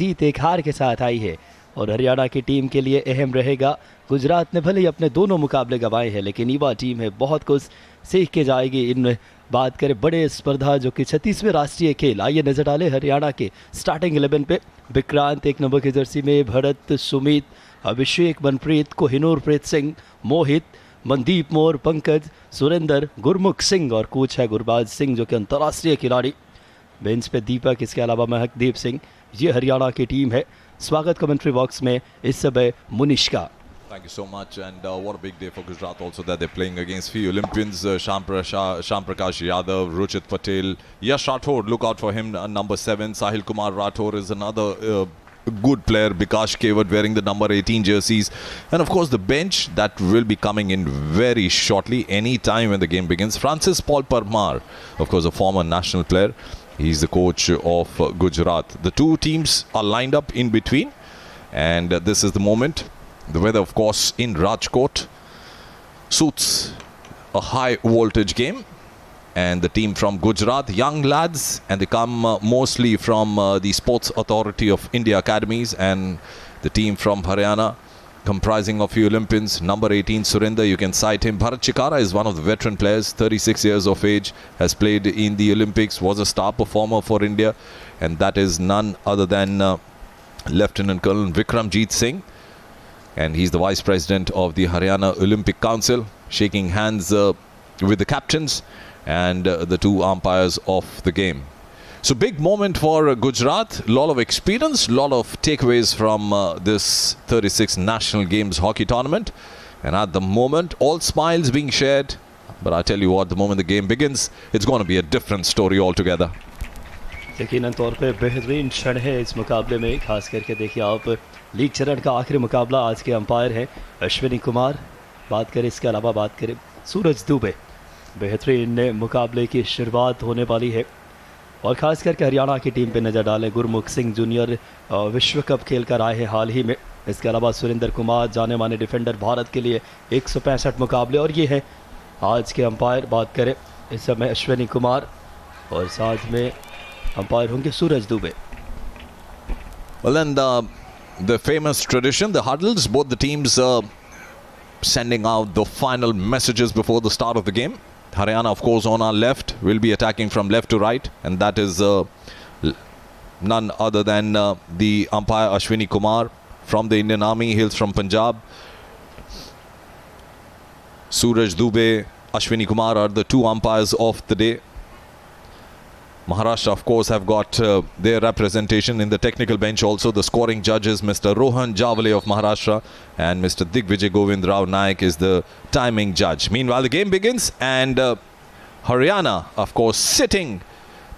जीत एक हार के साथ आई है और हरियाणा की टीम के लिए अहम रहेगा। गुजरात ने भले ही अपने दोनों मुकाबले गंवाए हैं, लेकिन युवा टीम है, बहुत कुछ सीख के जाएगी। इन बात करें बड़े स्पर्धा जो कि 36वें राष्ट्रीय खेल, आइए नजर डाले हरियाणा के स्टार्टिंग 11 पे। विक्रांत 1 नंबर की जर्सी में, भरत, सुमित, अभिषेक, मनप्रीत, कोहिनूर प्रीत सिंह, मोहित, मनदीप मोर, पंकज, सुरेंद्र, गुरमुख सिंह और कोच है गुरबाज सिंह जो कि अंतर्राष्ट्रीय खिलाड़ी। बेंच पे दीपक, इसके अलावा महकदीप सिंह। ये हरियाणा की टीम है। स्वागत कमेंट्री बॉक्स में इस समय मुनिश का। Thank you so much, and what a big day for Gujarat also that they're playing against few Olympians, Shyam Prakash Yadav, Ruchit Patel, Yash Rathore, look out for him, number 7, Sahil Kumar Rathore is another good player, Bikash Kewat wearing the number 18 jerseys, and of course the bench that will be coming in very shortly, any time when the game begins. Francis Paul Parmar, of course a former national player, he's the coach of Gujarat. The two teams are lined up in between, and this is the moment. The weather, of course, in Rajkot suits a high voltage game, and the team from Gujarat, young lads, and they come mostly from the Sports Authority of India academies, and the team from Haryana comprising of few Olympians. Number 18 Surinder, you can cite him. Bharat Chikara is one of the veteran players, 36 years of age, has played in the Olympics, was a star performer for India, and that is none other than Lieutenant Colonel Vikramjeet Singh. And he's the Vice President of the Haryana Olympic Council, shaking hands with the captains and the two umpires of the game. So big moment for Gujarat, lot of experience, lot of takeaways from this 36 National Games hockey tournament. And at the moment, all smiles being shared. But I tell you what, the moment the game begins, it's going to be a different story altogether. यकीनन तौर पे बेहतरीन क्षण है इस मुकाबले में। खास करके देखिए आप, लीग चरण का आखिरी मुकाबला, आज के अंपायर हैं अश्विनी कुमार। बात करें इसके अलावा, बात करें सूरज दुबे। बेहतरीन मुकाबले की शुरुआत होने वाली है और ख़ास करके हरियाणा की टीम पे नज़र डालें। गुरमुख सिंह जूनियर विश्व कप खेल कर आए हैं हाल ही में। इसके अलावा सुरेंद्र कुमार, जाने माने डिफेंडर, भारत के लिए 165 मुकाबले, और ये है आज के अंपायर। बात करें इस समय अश्विनी कुमार और साथ में अंपायर होंगे सूरज Dubey. Well, then the famous tradition, the huddles, both the teams sending out the final messages before the start of the game. Haryana, of course, on our left, will be attacking from left to right, and that is none other than the umpire Ashwini Kumar from the Indian Army, hails from Punjab. Suraj Dubey, Ashwini Kumar are the two umpires of the day. Maharashtra, of course, have got their representation in the technical bench also. The scoring judges, Mr. Rohan Javale of Maharashtra and Mr. Digvijay Govind Rao Naik is the timing judge. Meanwhile, the game begins, and Haryana, of course, sitting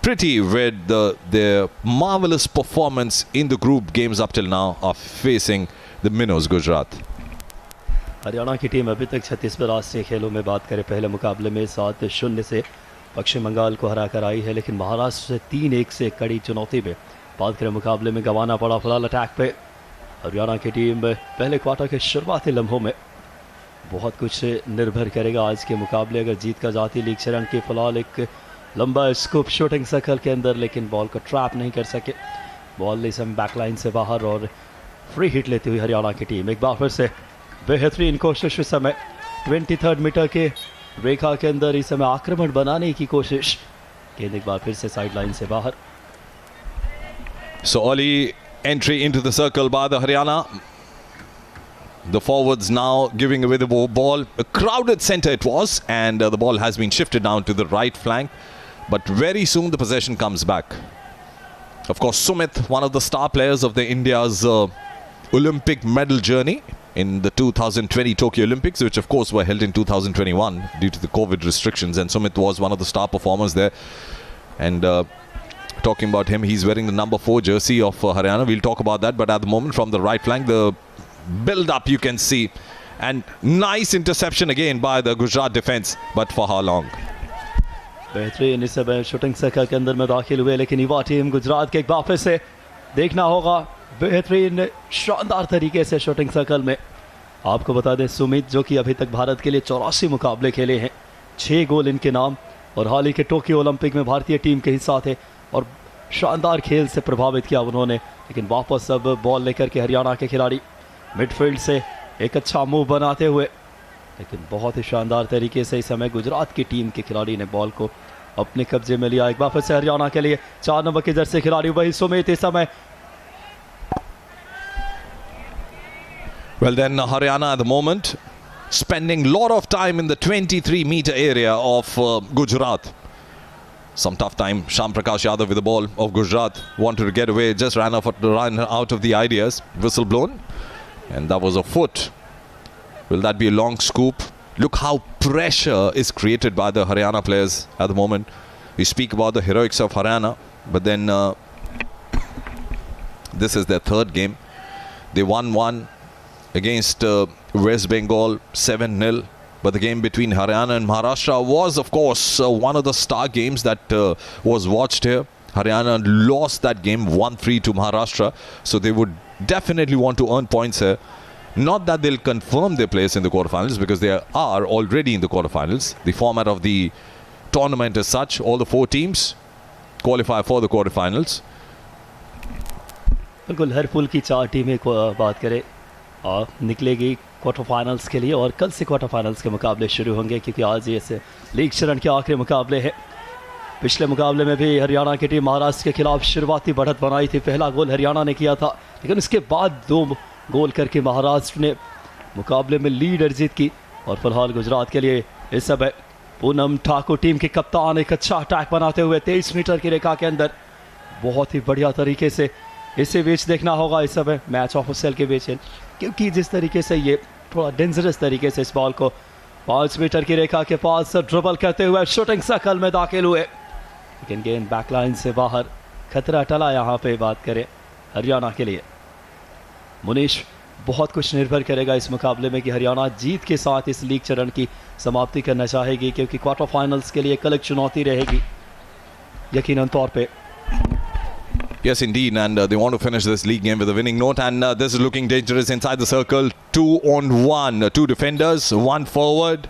pretty with their marvelous performance in the group games up till now, are facing the minnows Gujarat. Haryana की team अभी तक 36वें राष्ट्रीय खेलों में, बात करें पहले मुकाबले में 7-0 से पश्चिम बंगाल को हरा कर आई है, लेकिन महाराष्ट्र से 3-1 से कड़ी चुनौती में, बात करें मुकाबले में, गंवाना पड़ा। फिलहाल अटैक पे हरियाणा की टीम पहले क्वार्टर के शुरुआती लम्हों में बहुत कुछ निर्भर करेगा आज के मुकाबले। अगर जीत का जाती लीग चरण की, फिलहाल एक लंबा स्कूप शूटिंग सर्कल के अंदर, लेकिन बॉल को ट्रैप नहीं कर सके। बॉल इस समय बैकलाइन से बाहर और फ्री हिट लेती हुई हरियाणा की टीम। एक बार फिर से बेहतरीन कोशिश, इस समय 23 मीटर के रेखा के अंदर इस समय आक्रमण बनाने की कोशिश। गेंद एक बार फिर से साइड लाइन से बाहर। So early entry into the circle by the Haryana. The forwards now giving away the ball. A crowded center it was, and the ball has been shifted down to the right flank. But very soon the possession comes back. Of course, Sumit, one of the star players of the India's Olympic medal journey in the 2020 Tokyo Olympics, which of course were held in 2021 due to the COVID restrictions, and Sumit was one of the star performers there. And talking about him, he's wearing the number 4 jersey of Haryana. We'll talk about that, but at the moment from the right flank, the build up you can see, and nice interception again by the Gujarat defense, but for how long? बेहतरीन इस समय shooting circle के अंदर में दाखिल हुए, लेकिन युवा टीम गुजरात के एक बार फिर से देखना होगा बेहतरीन शानदार तरीके से शूटिंग सर्कल में। आपको बता दें, सुमित जो कि अभी तक भारत के लिए 84 मुकाबले खेले हैं, 6 गोल इनके नाम, और हाल ही के टोक्यो ओलंपिक में भारतीय टीम के हिस्सा थे और शानदार खेल से प्रभावित किया उन्होंने, लेकिन वापस अब बॉल लेकर के हरियाणा के खिलाड़ी मिडफील्ड से एक अच्छा मूव बनाते हुए, लेकिन बहुत ही शानदार तरीके से इस समय गुजरात की टीम के खिलाड़ी ने बॉल को अपने कब्जे में लिया। एक बार फिर से हरियाणा के लिए 4 नंबर के जर्सी खिलाड़ी वही सुमित इस समय। Well then, Haryana at the moment spending lot of time in the 23-meter area of Gujarat. Some tough time. Sham Prakash Yadav with the ball of Gujarat. Wanted to get away, just ran out of the ideas. Whistle blown. And that was a foot. Will that be a long scoop? Look how pressure is created by the Haryana players at the moment. We speak about the heroics of Haryana, but then this is their third game. They won one against West Bengal 7-0. But the game between Haryana and Maharashtra was, of course, one of the star games that was watched here. Haryana lost that game 1-3 to Maharashtra. So they would definitely want to earn points here. Not that they'll confirm their place in the quarterfinals, because they are already in the quarterfinals. The format of the tournament is such, all the 4 teams qualify for the quarterfinals. बिल्कुल हर पुल की 4 टीमें को बात करें निकलेगी quarter finals के लिए, और कल से क्वार्टर फाइनल्स के मुकाबले शुरू होंगे, क्योंकि आज ये से लीग चरण के आखिरी मुकाबले हैं। पिछले मुकाबले में भी हरियाणा की टीम महाराष्ट्र के खिलाफ शुरुआती बढ़त बनाई थी। पहला गोल हरियाणा ने किया था, लेकिन उसके बाद 2 गोल करके महाराष्ट्र ने मुकाबले में लीड अर्जित की। और फिलहाल गुजरात के लिए इस समय पूनम ठाकुर टीम के कप्तान एक अच्छा अटैक बनाते हुए 23 मीटर की रेखा के अंदर बहुत ही बढ़िया तरीके से इसे बीच देखना होगा इस समय मैच ऑफिशियल के बीच, क्योंकि जिस तरीके से ये थोड़ा डेंजरस तरीके से इस बॉल को 5 मीटर की रेखा के पास ड्रिबल करते हुए शूटिंग सर्कल में दाखिल हुए, लेकिन गेंद बैकलाइन से बाहर, खतरा टला यहाँ पे बात करें हरियाणा के लिए। मुनीश, बहुत कुछ निर्भर करेगा इस मुकाबले में कि हरियाणा जीत के साथ इस लीग चरण की समाप्ति करना चाहेगी, क्योंकि क्वार्टर फाइनल्स के लिए कल एक चुनौती रहेगी यकीनन तौर पे। Yes, indeed, and they want to finish this league game with a winning note, and this is looking dangerous inside the circle. 2-on-1, 2 defenders, 1 forward.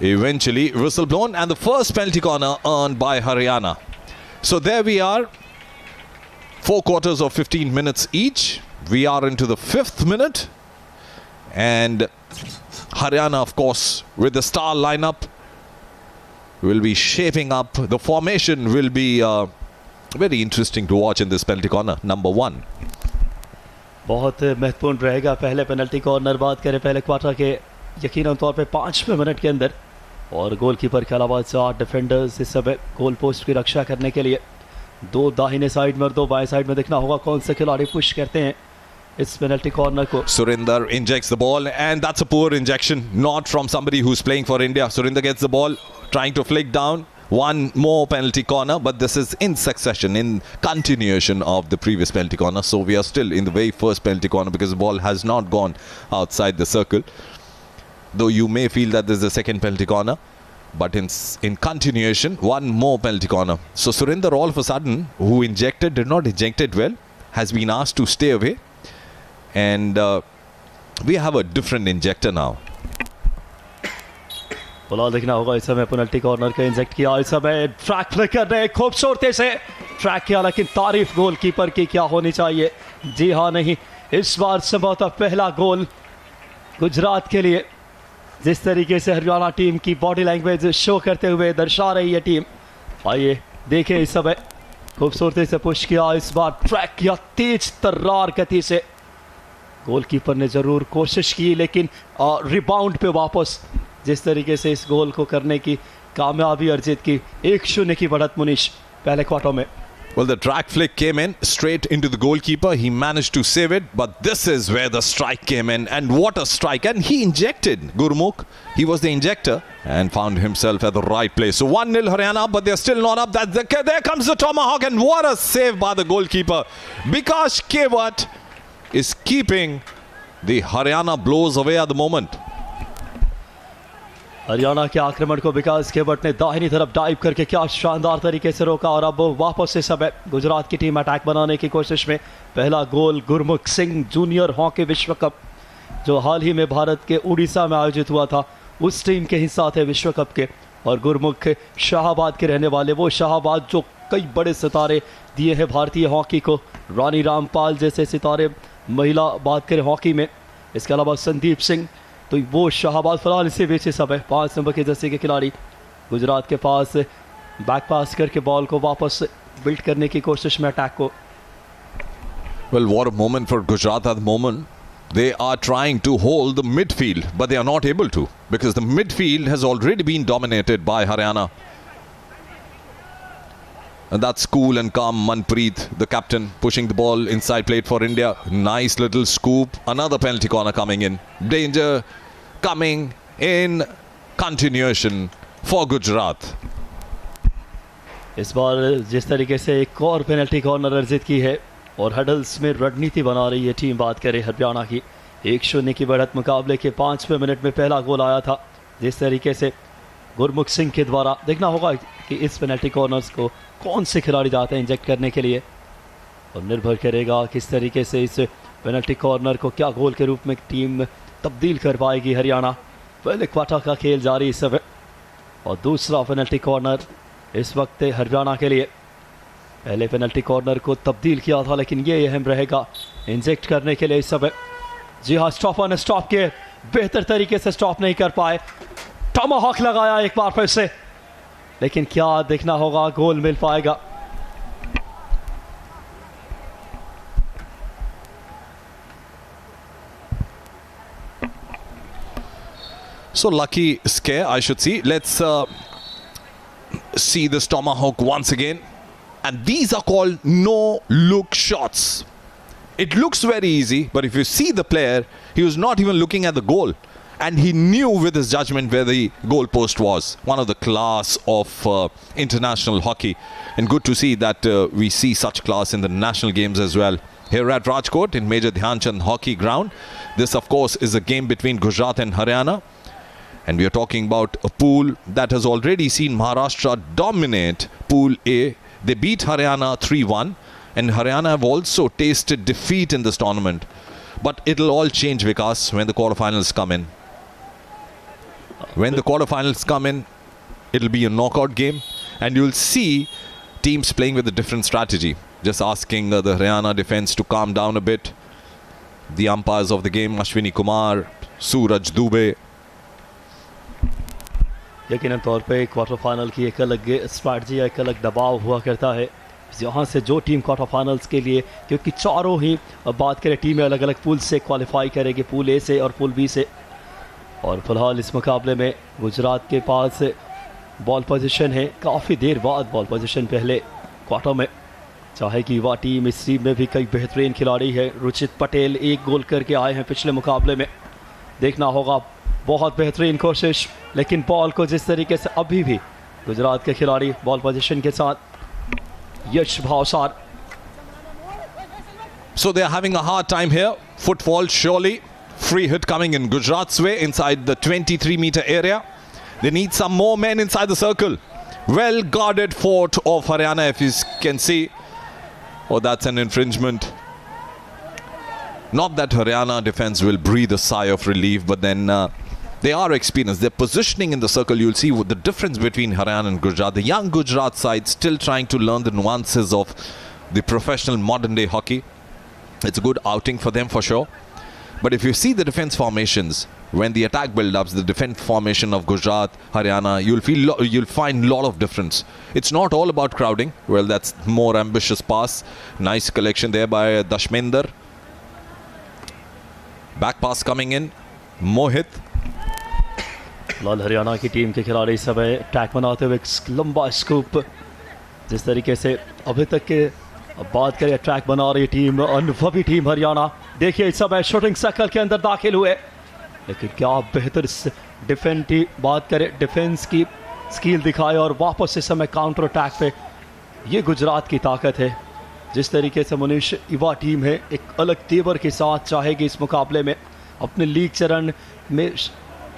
Eventually, whistle blown, and the first penalty corner earned by Haryana. So there we are, 4 quarters of 15 minutes each. We are into the 5th minute, and Haryana, of course, with the star lineup, will be shaping up. The formation will be very interesting to watch in this penalty corner, number 1. बहुत महत्वपूर्ण रहेगा पहले penalty corner बात करें पहले quarter के यकीनन तौर पे 5वें मिनट के अंदर, और गोलकीपर के अलावा 4 डिफेंडर्स इस समय गोल पोस्ट की रक्षा करने के लिए, 2 दाहिने साइड में और 2 बाएं साइड में। देखना होगा कौन से खिलाड़ी पुश करते हैं इस पेनल्टी कॉर्नर को। Surinder injects the ball, and that's a poor injection, not from somebody who's playing for India. Surinder gets the ball, trying to flick down. One more penalty corner, but this is in succession, in continuation of the previous penalty corner. So we are still in the very first penalty corner, because the ball has not gone outside the circle. Though you may feel that there's a second penalty corner, but in continuation, one more penalty corner. So Surinder, all of a sudden, who did not inject it well, has been asked to stay away. And we have a different injector now. फिलहाल देखना होगा इस समय penalty corner का inject किया, इस समय track flick कर रहे हैं, खूबसूरती से ट्रैक किया, लेकिन तारीफ गोलकीपर की क्या होनी चाहिए। जी हाँ, नहीं, इस बार संभवतः पहला गोल गुजरात के लिए। जिस तरीके से हरियाणा टीम की बॉडी लैंग्वेज शो करते हुए दर्शा रही है टीम, आइए देखें इस समय खूबसूरती से पुश किया, इस बार ट्रैक किया तेज तर्रार गति से। गोलकीपर ने जरूर कोशिश की, लेकिन रिबाउंड पे वापस जिस तरीके से इस गोल को करने की कामयाबी अर्जित की। 1-0 की बढ़त मुनीश पहले क्वार्टर में। Well, the track flick came in straight into the goalkeeper. He managed to save it, but this is where the strike came in, and what a strike. And he injected Gurmukh. He was the injector and found himself at the right place. So 1-0 Haryana, but they're still not up. There comes the tomahawk, and what a save by the goalkeeper. Bikash Kewat is keeping the Haryana blows away at the moment. Haryana के आक्रमण को विकास केवट ने दाहिनी तरफ dive करके क्या शानदार तरीके से रोका, और अब वापस से समय गुजरात की टीम अटैक बनाने की कोशिश में। पहला गोल गुरमुख सिंह जूनियर हॉकी विश्व कप, जो हाल ही में भारत के उड़ीसा में आयोजित हुआ था, उस टीम के हिस्सा थे विश्व कप के। और गुरमुख शाहाबाद के रहने वाले, वो शाहाबाद जो कई बड़े सितारे दिए हैं भारतीय हॉकी को, रानी रामपाल जैसे सितारे महिला बात करें हॉकी में, इसके अलावा संदीप सिंह, तो वो शाहबाज फिलहाल इसे बेचे सब है 5 नंबर के जैसे के खिलाड़ी गुजरात के पास बैक पास करके बॉल को वापस बिल्ड करने की कोशिश में अटैक को। Well, what a moment for Gujarat at the moment. They are trying to hold the midfield, but they are not able to because the midfield has already been dominated by Haryana. And that's cool and calm Manpreet, the captain, pushing the ball inside plate for India. Nice little scoop. Another penalty corner coming in. Danger coming in continuation for Gujarat. इस बार जिस तरीके से एक और penalty corner अर्जित की है और हडल्स में रणनीति बना रही है टीम, बात करें हरियाणा की, 1-0 की बढ़त मुकाबले के 5वें मिनट में पहला गोल आया था। जिस तरीके से गुरमुख सिंह के द्वारा, देखना होगा कि इस पेनल्टी कॉर्नर्स को कौन से खिलाड़ी जाते हैं इंजेक्ट करने के लिए, और निर्भर करेगा किस तरीके से इस पेनल्टी कॉर्नर को क्या गोल के रूप में टीम तब्दील कर पाएगी हरियाणा। पहले क्वार्टर का खेल जारी इस समय और दूसरा पेनल्टी कॉर्नर इस वक्त हरियाणा के लिए। पहले पेनल्टी कॉर्नर को तब्दील किया था लेकिन ये अहम रहेगा इंजेक्ट करने के लिए इस समय। जी हाँ, स्टॉपर ने स्टॉप किए, बेहतर तरीके से स्टॉप नहीं कर पाए, टॉमाहॉक लगाया एक बार फिर से, लेकिन क्या देखना होगा गोल मिल पाएगा। So lucky scare, I should see. Let's see this tomahawk once again. And these are called no-look shots. It looks very easy, but if you see the player, he was not even looking at the goal. And he knew with his judgment where the goal post was. One of the class of international hockey. And good to see that we see such class in the national games as well. Here at Rajkot in Major Dhyan Chand Hockey Ground. This of course is a game between Gujarat and Haryana. And we are talking about a pool that has already seen Maharashtra dominate Pool A. They beat Haryana 3-1. And Haryana have also tasted defeat in this tournament. But it'll all change, Vikas, when the quarterfinals come in. When the quarterfinals come in, it'll be a knockout game. And you'll see teams playing with a different strategy. Just asking the Haryana defense to calm down a bit. The umpires of the game, Ashwini Kumar, Suraj Dubey. यकीनन तौर पे quarter final की एक अलग strategy, एक अलग दबाव हुआ करता है यहाँ से जो टीम क्वार्टर फाइनल्स के लिए, क्योंकि चारों ही बात करें टीमें अलग अलग पूल से क्वालिफाई करेगी, पूल ए से और पूल बी से। और फिलहाल इस मुकाबले में गुजरात के पास बॉल पोजीशन है, काफ़ी देर बाद बॉल पोजीशन पहले क्वार्टर में, चाहे कि युवा टीम, इस टीम में भी कई बेहतरीन खिलाड़ी है। रुचित पटेल 1 गोल करके आए हैं पिछले मुकाबले में, देखना होगा, बहुत बेहतरीन कोशिश, लेकिन बॉल को जिस तरीके से अभी भी गुजरात के खिलाड़ी बॉल पोजीशन के साथ यश Bhavsar. So they are having a hard time here. Footfall surely. Free hit coming in Gujarat's way inside the 23-meter area. They need some more men inside the circle. Well guarded fort of Haryana, if you can see. Oh, that's an infringement. Not that Haryana defense will breathe a sigh of relief, but then they are experienced. Their positioning in the circle, you'll see the difference between Haryana and Gujarat. The young Gujarat side still trying to learn the nuances of the professional modern day hockey. It's a good outing for them for sure. But if you see the defense formations, when the attack build-ups, the defense formation of Gujarat, Haryana, you'll find a lot of difference. It's not all about crowding. Well, that's more ambitious pass. Nice collection there by Dashmender. Back pass coming in. Mohit. लाल हरियाणा की team के खिलाड़ी इस समय attack बनाते हुए लंबा scoop, जिस तरीके से अभी तक के बात करें अटैक बना रही टीम, अनुभवी टीम हरियाणा। देखिए इस समय शूटिंग सर्कल के अंदर दाखिल हुए, लेकिन क्या बेहतर डिफेंस की बात करें, डिफेंस की स्किल दिखाए और वापस इस समय काउंटर अटैक पे, ये गुजरात की ताकत है। जिस तरीके से मुनीश युवा टीम है, एक अलग तेवर के साथ चाहेगी इस मुकाबले में अपने लीग चरण में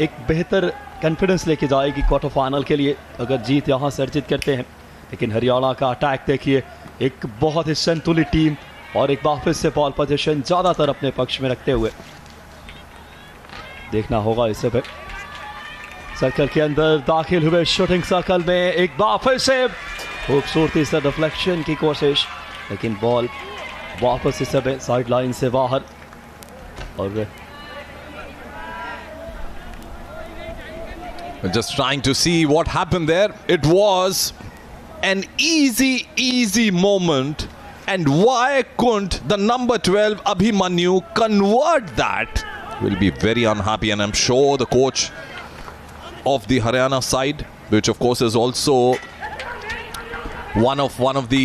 एक बेहतर कॉन्फिडेंस लेके जाएगी क्वार्टर फाइनल के लिए, अगर जीत यहाँ से अर्जित करते हैं। लेकिन हरियाणा का अटैक देखिए, एक बहुत ही संतुलित टीम और एक बार फिर से बॉल पोजीशन ज़्यादातर अपने पक्ष में रखते हुए, देखना होगा इसे पे सर्कल के अंदर दाखिल हुए, शूटिंग सर्कल में एक बार फिर से खूबसूरती से डिफ्लेक्शन की कोशिश, लेकिन बॉल वापस इस समय साइड लाइन से बाहर। और just trying to see what happened there. It was an easy moment, and why couldn't the number 12 Abhimanyu convert that? Will be very unhappy, and I'm sure the coach of the Haryana side, which of course is also one of the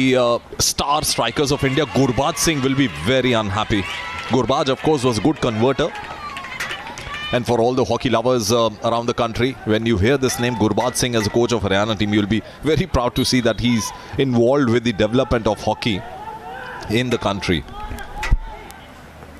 star strikers of India, Gurbaj Singh, will be very unhappy. Gurbaj of course was a good converter, and for all the hockey lovers around the country, when you hear this name Gurbaj Singh as a coach of Haryana team, you'll be very proud to see that he's involved with the development of hockey in the country.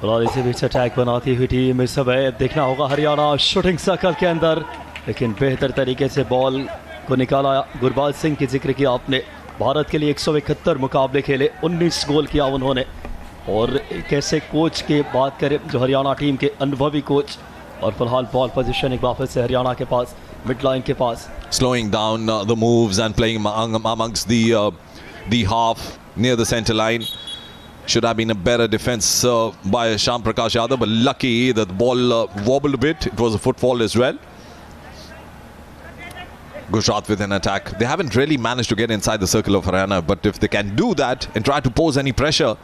और इसी बीच attack बनाती हुई team इस समय देखना होगा Haryana shooting circle के अंदर, लेकिन बेहतर तरीके से बॉल को निकाला। गुरबाज सिंह की जिक्र किया आपने, भारत के लिए 171 मुकाबले खेले, 19 गोल किया उन्होंने। और एक ऐसे कोच की बात करें जो हरियाणा टीम के अनुभवी कोच, और फिलहाल बॉल पोजीशन एक वापस से हरियाणा के पास, मिड लाइन के पास। Slowing down the moves and playing amongst the half near the center line. Should have been a better defense by Shyam Prakash Yadav, but lucky that the ball wobbled a bit. It was a footfall as well. Gujarat with an attack. They haven't really managed to get inside the circle of Haryana, but if they can do that and try to pose any pressure,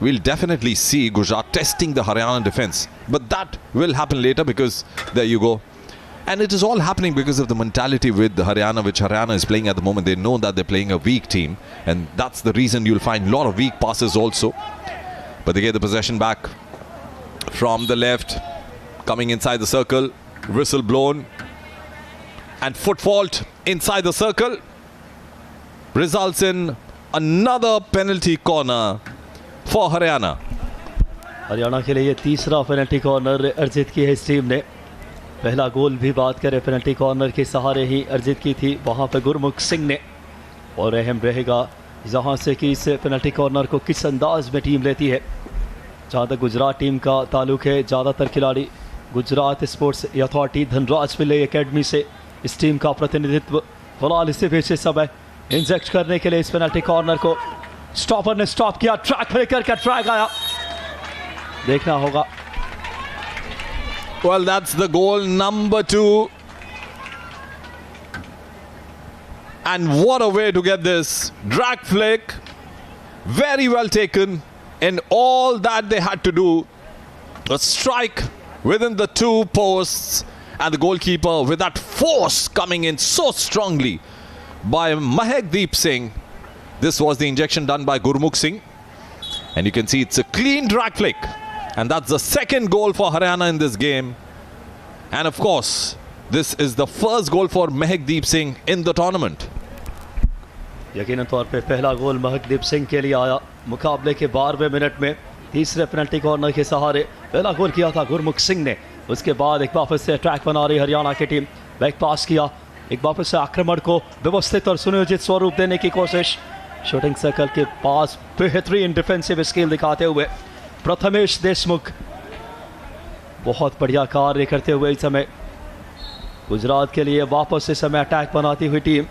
we'll definitely see Gujarat testing the Haryana defense. But that will happen later, because there you go. And it is all happening because of the mentality with Haryana, which Haryana is playing at the moment. They know that they're playing a weak team, and that's the reason you'll find a lot of weak passes also. But they get the possession back from the left, coming inside the circle, whistle blown, and foot fault inside the circle results in another penalty corner for Haryana. Haryana के लिए ये तीसरा penalty corner अर्जित की है इस team ने। पहला गोल भी बात करें पेनल्टी कॉर्नर के सहारे ही अर्जित की थी, वहाँ पे गुरमुख सिंह ने। और अहम रहेगा जहाँ से कि इस पेनल्टी कॉर्नर को किस अंदाज में टीम लेती है। जहाँ तक गुजरात टीम का ताल्लुक है, ज़्यादातर खिलाड़ी Gujarat sports authority Dhanraj Pillay academy से इस टीम का प्रतिनिधित्व। फिलहाल इसे बीच समय इंजेक्ट करने के लिए इस पेनल्टी कॉर्नर को स्टॉपर ने स्टॉप किया, ट्रैक लेकर का ट्रैक आया, देखना होगा। Well, that's the goal number 2. And what a way to get this. Drag flick. Very well taken. And all that they had to do was strike within the 2 posts. And the goalkeeper with that force coming in so strongly by Mahekdeep Singh. This was the injection done by Gurmukh Singh. And you can see it's a clean drag flick. And that's the second goal for Haryana in this game. And of course, this is the first goal for Mahekdeep Singh in the tournament. यकीनन तौर पे पहला गोल महकदीप सिंह के लिए आया मुकाबले के 12वें minute में, तीसरे पेनल्टी कॉर्नर के सहारे पहला गोल किया था गुरमुख सिंह ने। उसके बाद एक वापस से अटैक बना रही हरियाणा की टीम, बैक पास किया, एक वापस से आक्रमण को व्यवस्थित और सुनियोजित स्वरूप देने की कोशिश। शूटिंग सर्कल के पास बेहतरीन डिफेंसिव स्किल दिखाते हुए प्रथमेश देशमुख बहुत बढ़िया कार्य करते हुए इस समय गुजरात के लिए वापस इस समय अटैक बनाती हुई टीम।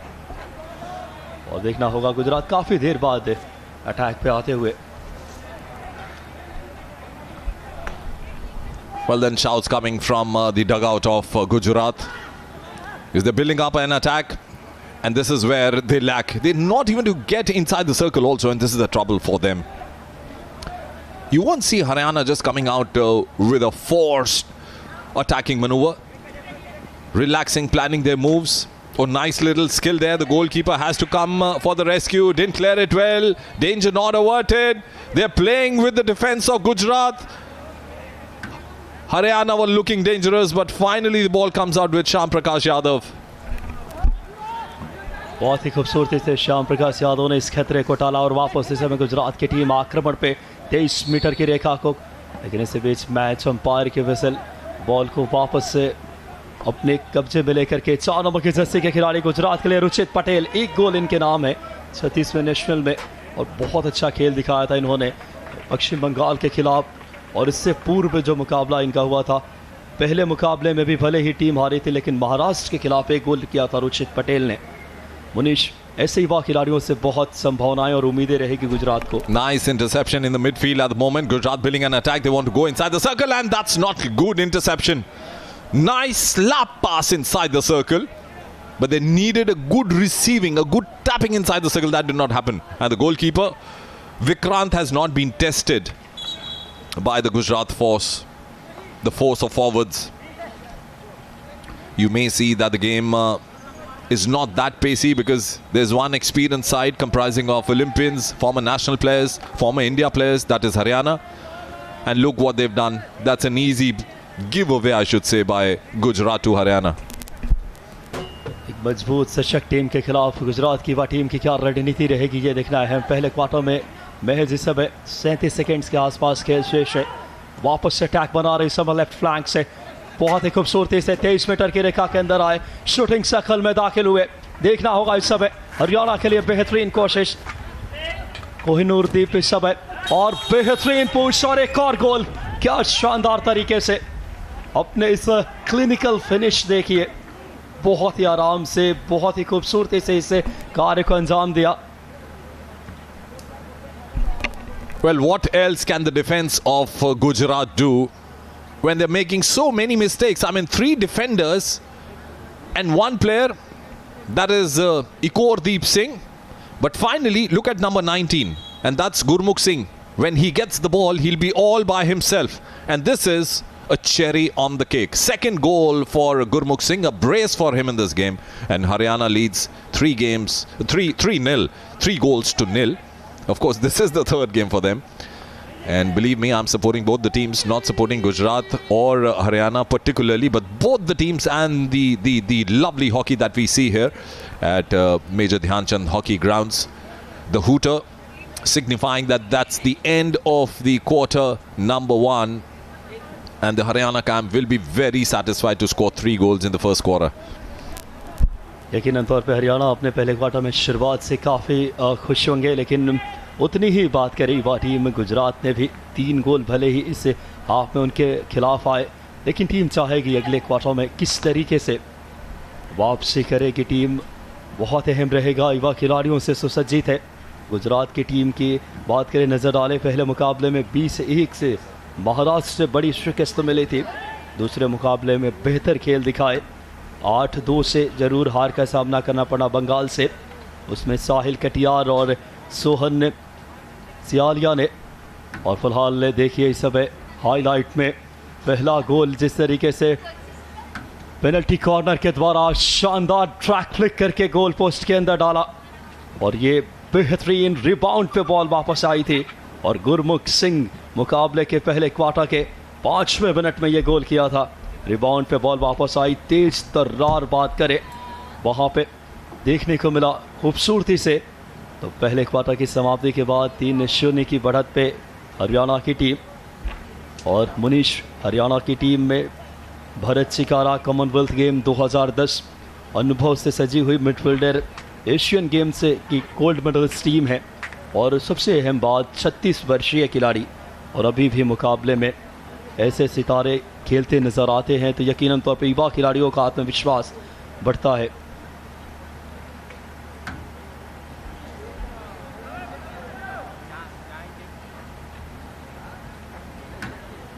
और देखना होगा गुजरात काफी देर बाद अटैक पे आते हुए। Well, then shouts coming from the dugout of Gujarat. Is they're building up an attack, and this is where they lack. They're not even to get inside the circle also, and this is the trouble for them. You won't see Haryana just coming out with a forced attacking maneuver, relaxing, planning their moves. Oh, nice little skill there. The goalkeeper has to come for the rescue. Didn't clear it well. Danger not averted. They're playing with the defense of Gujarat. Haryana were looking dangerous, but finally the ball comes out with Shyam Prakash Yadav. बहुत ही खूबसूरती से श्याम प्रकाश यादव ने इस खतरे को टाला और वापस इस समय गुजरात की टीम आक्रमण पे 23 मीटर की रेखा को, लेकिन इस बीच मैच अंपायर की विसल बॉल को वापस से अपने कब्जे में लेकर के 4 नंबर की जर्सी के खिलाड़ी गुजरात के लिए रुचित पटेल, एक गोल इनके नाम है 36वें नेशनल में, और बहुत अच्छा खेल दिखाया था इन्होंने पश्चिम बंगाल के खिलाफ। और इससे पूर्व जो मुकाबला इनका हुआ था, पहले मुकाबले में भी भले ही टीम हारी थी, लेकिन महाराष्ट्र के खिलाफ एक गोल किया था रुचित पटेल ने। मुनीश ऐसे युवा खिलाड़ियों से बहुत संभावनाएं और उम्मीदें रहेगी गुजरात को। Nice interception in the midfield at the moment. Gujarat building an attack. They want to go inside the circle, and that's not good interception. Nice slap pass inside the circle, but they needed a good receiving, a good tapping inside the circle. That did not happen. And the goalkeeper, Vikrant, has not been tested by the Gujarat force, the force of forwards. You may see that the game is not that pacey because there's one experienced side comprising of Olympians, former national players, former India players, that is Haryana. And look what they've done. That's an easy giveaway, I should say, by Gujarat to Haryana. एक मजबूत सशक्त team के खिलाफ गुजरात की युवा team की क्या रणनीति रहेगी, ये देखना है। पहले क्वार्टर में महज इस समय 37 सेकेंड्स के आसपास खेल शेष है। वापस से अटैक बना रही समय लेफ्ट फ्लैंक से, बहुत ही खूबसूरती से 23 मीटर की रेखा के अंदर आए, शूटिंग सर्कल में दाखिल हुए। देखना होगा इस समय हरियाणा के लिए बेहतरीन कोशिश, कोहिनूर दीप इस समय, और बेहतरीन पुश और एक और गोल। क्या शानदार तरीके से अपने इस क्लिनिकल फिनिश देखिए, बहुत ही आराम से, बहुत ही खूबसूरती से इसे कार्य को अंजाम दिया। Well, what else can the defense of Gujarat do when they're making so many mistakes? I mean, 3 defenders and 1 player, that is Deep Singh. But finally, look at number 19, and that's Gurmukh Singh. When he gets the ball, he'll be all by himself. And this is a cherry on the cake. Second goal for Gurmukh Singh, a brace for him in this game. And Haryana leads 3-0, 3 goals to nil. Of course, this is the third game for them. And believe me, I'm supporting both the teams, not supporting Gujarat or Haryana particularly, but both the teams and the lovely hockey that we see here at Major Dhyan Chand Hockey Grounds. The hooter signifying that that's the end of the quarter number 1. And the Haryana camp will be very satisfied to score 3 goals in the first quarter. यकीनन तौर पे हरियाणा अपने पहले quarter में शुरुआत से काफ़ी खुश होंगे, लेकिन उतनी ही बात करी युवा टीम गुजरात ने भी 3 गोल भले ही इस हाफ में उनके खिलाफ आए, लेकिन टीम चाहेगी अगले क्वार्टर में किस तरीके से वापसी करेगी। टीम बहुत अहम रहेगा, युवा खिलाड़ियों से सुसज्जित है। गुजरात की टीम की बात करें, नज़र डालें, पहले मुकाबले में 20-1 से महाराष्ट्र से बड़ी शिकस्त मिली थी। दूसरे मुकाबले में बेहतर खेल दिखाए, 8-2 से ज़रूर हार का सामना करना पड़ा बंगाल से, उसमें साहिल कटियार और सोहन सियालिया ने। और फिलहाल देखिए इस समय हाईलाइट में पहला गोल जिस तरीके से पेनल्टी कॉर्नर के द्वारा शानदार ट्रैक फ्लिक करके गोल पोस्ट के अंदर डाला, और ये बेहतरीन रिबाउंड पे बॉल वापस आई थी। और गुरमुख सिंह मुकाबले के पहले क्वार्टर के 5वें मिनट में ये गोल किया था। रिबाउंड पे बॉल वापस आई, तेज तर्रार बात करें वहाँ पे देखने को मिला खूबसूरती से। तो पहले क्वार्टर की समाप्ति के बाद 3-0 की बढ़त पे हरियाणा की टीम, और मुनीश हरियाणा की टीम में भरत शिकारा कॉमनवेल्थ गेम 2010 अनुभव से सजी हुई मिडफील्डर, एशियन गेम से की गोल्ड मेडलिस्ट टीम है, और सबसे अहम बात 36 वर्षीय खिलाड़ी। और अभी भी मुकाबले में ऐसे सितारे खेलते नज़र आते हैं तो यकीनन तौर पर युवा खिलाड़ियों का आत्मविश्वास बढ़ता है।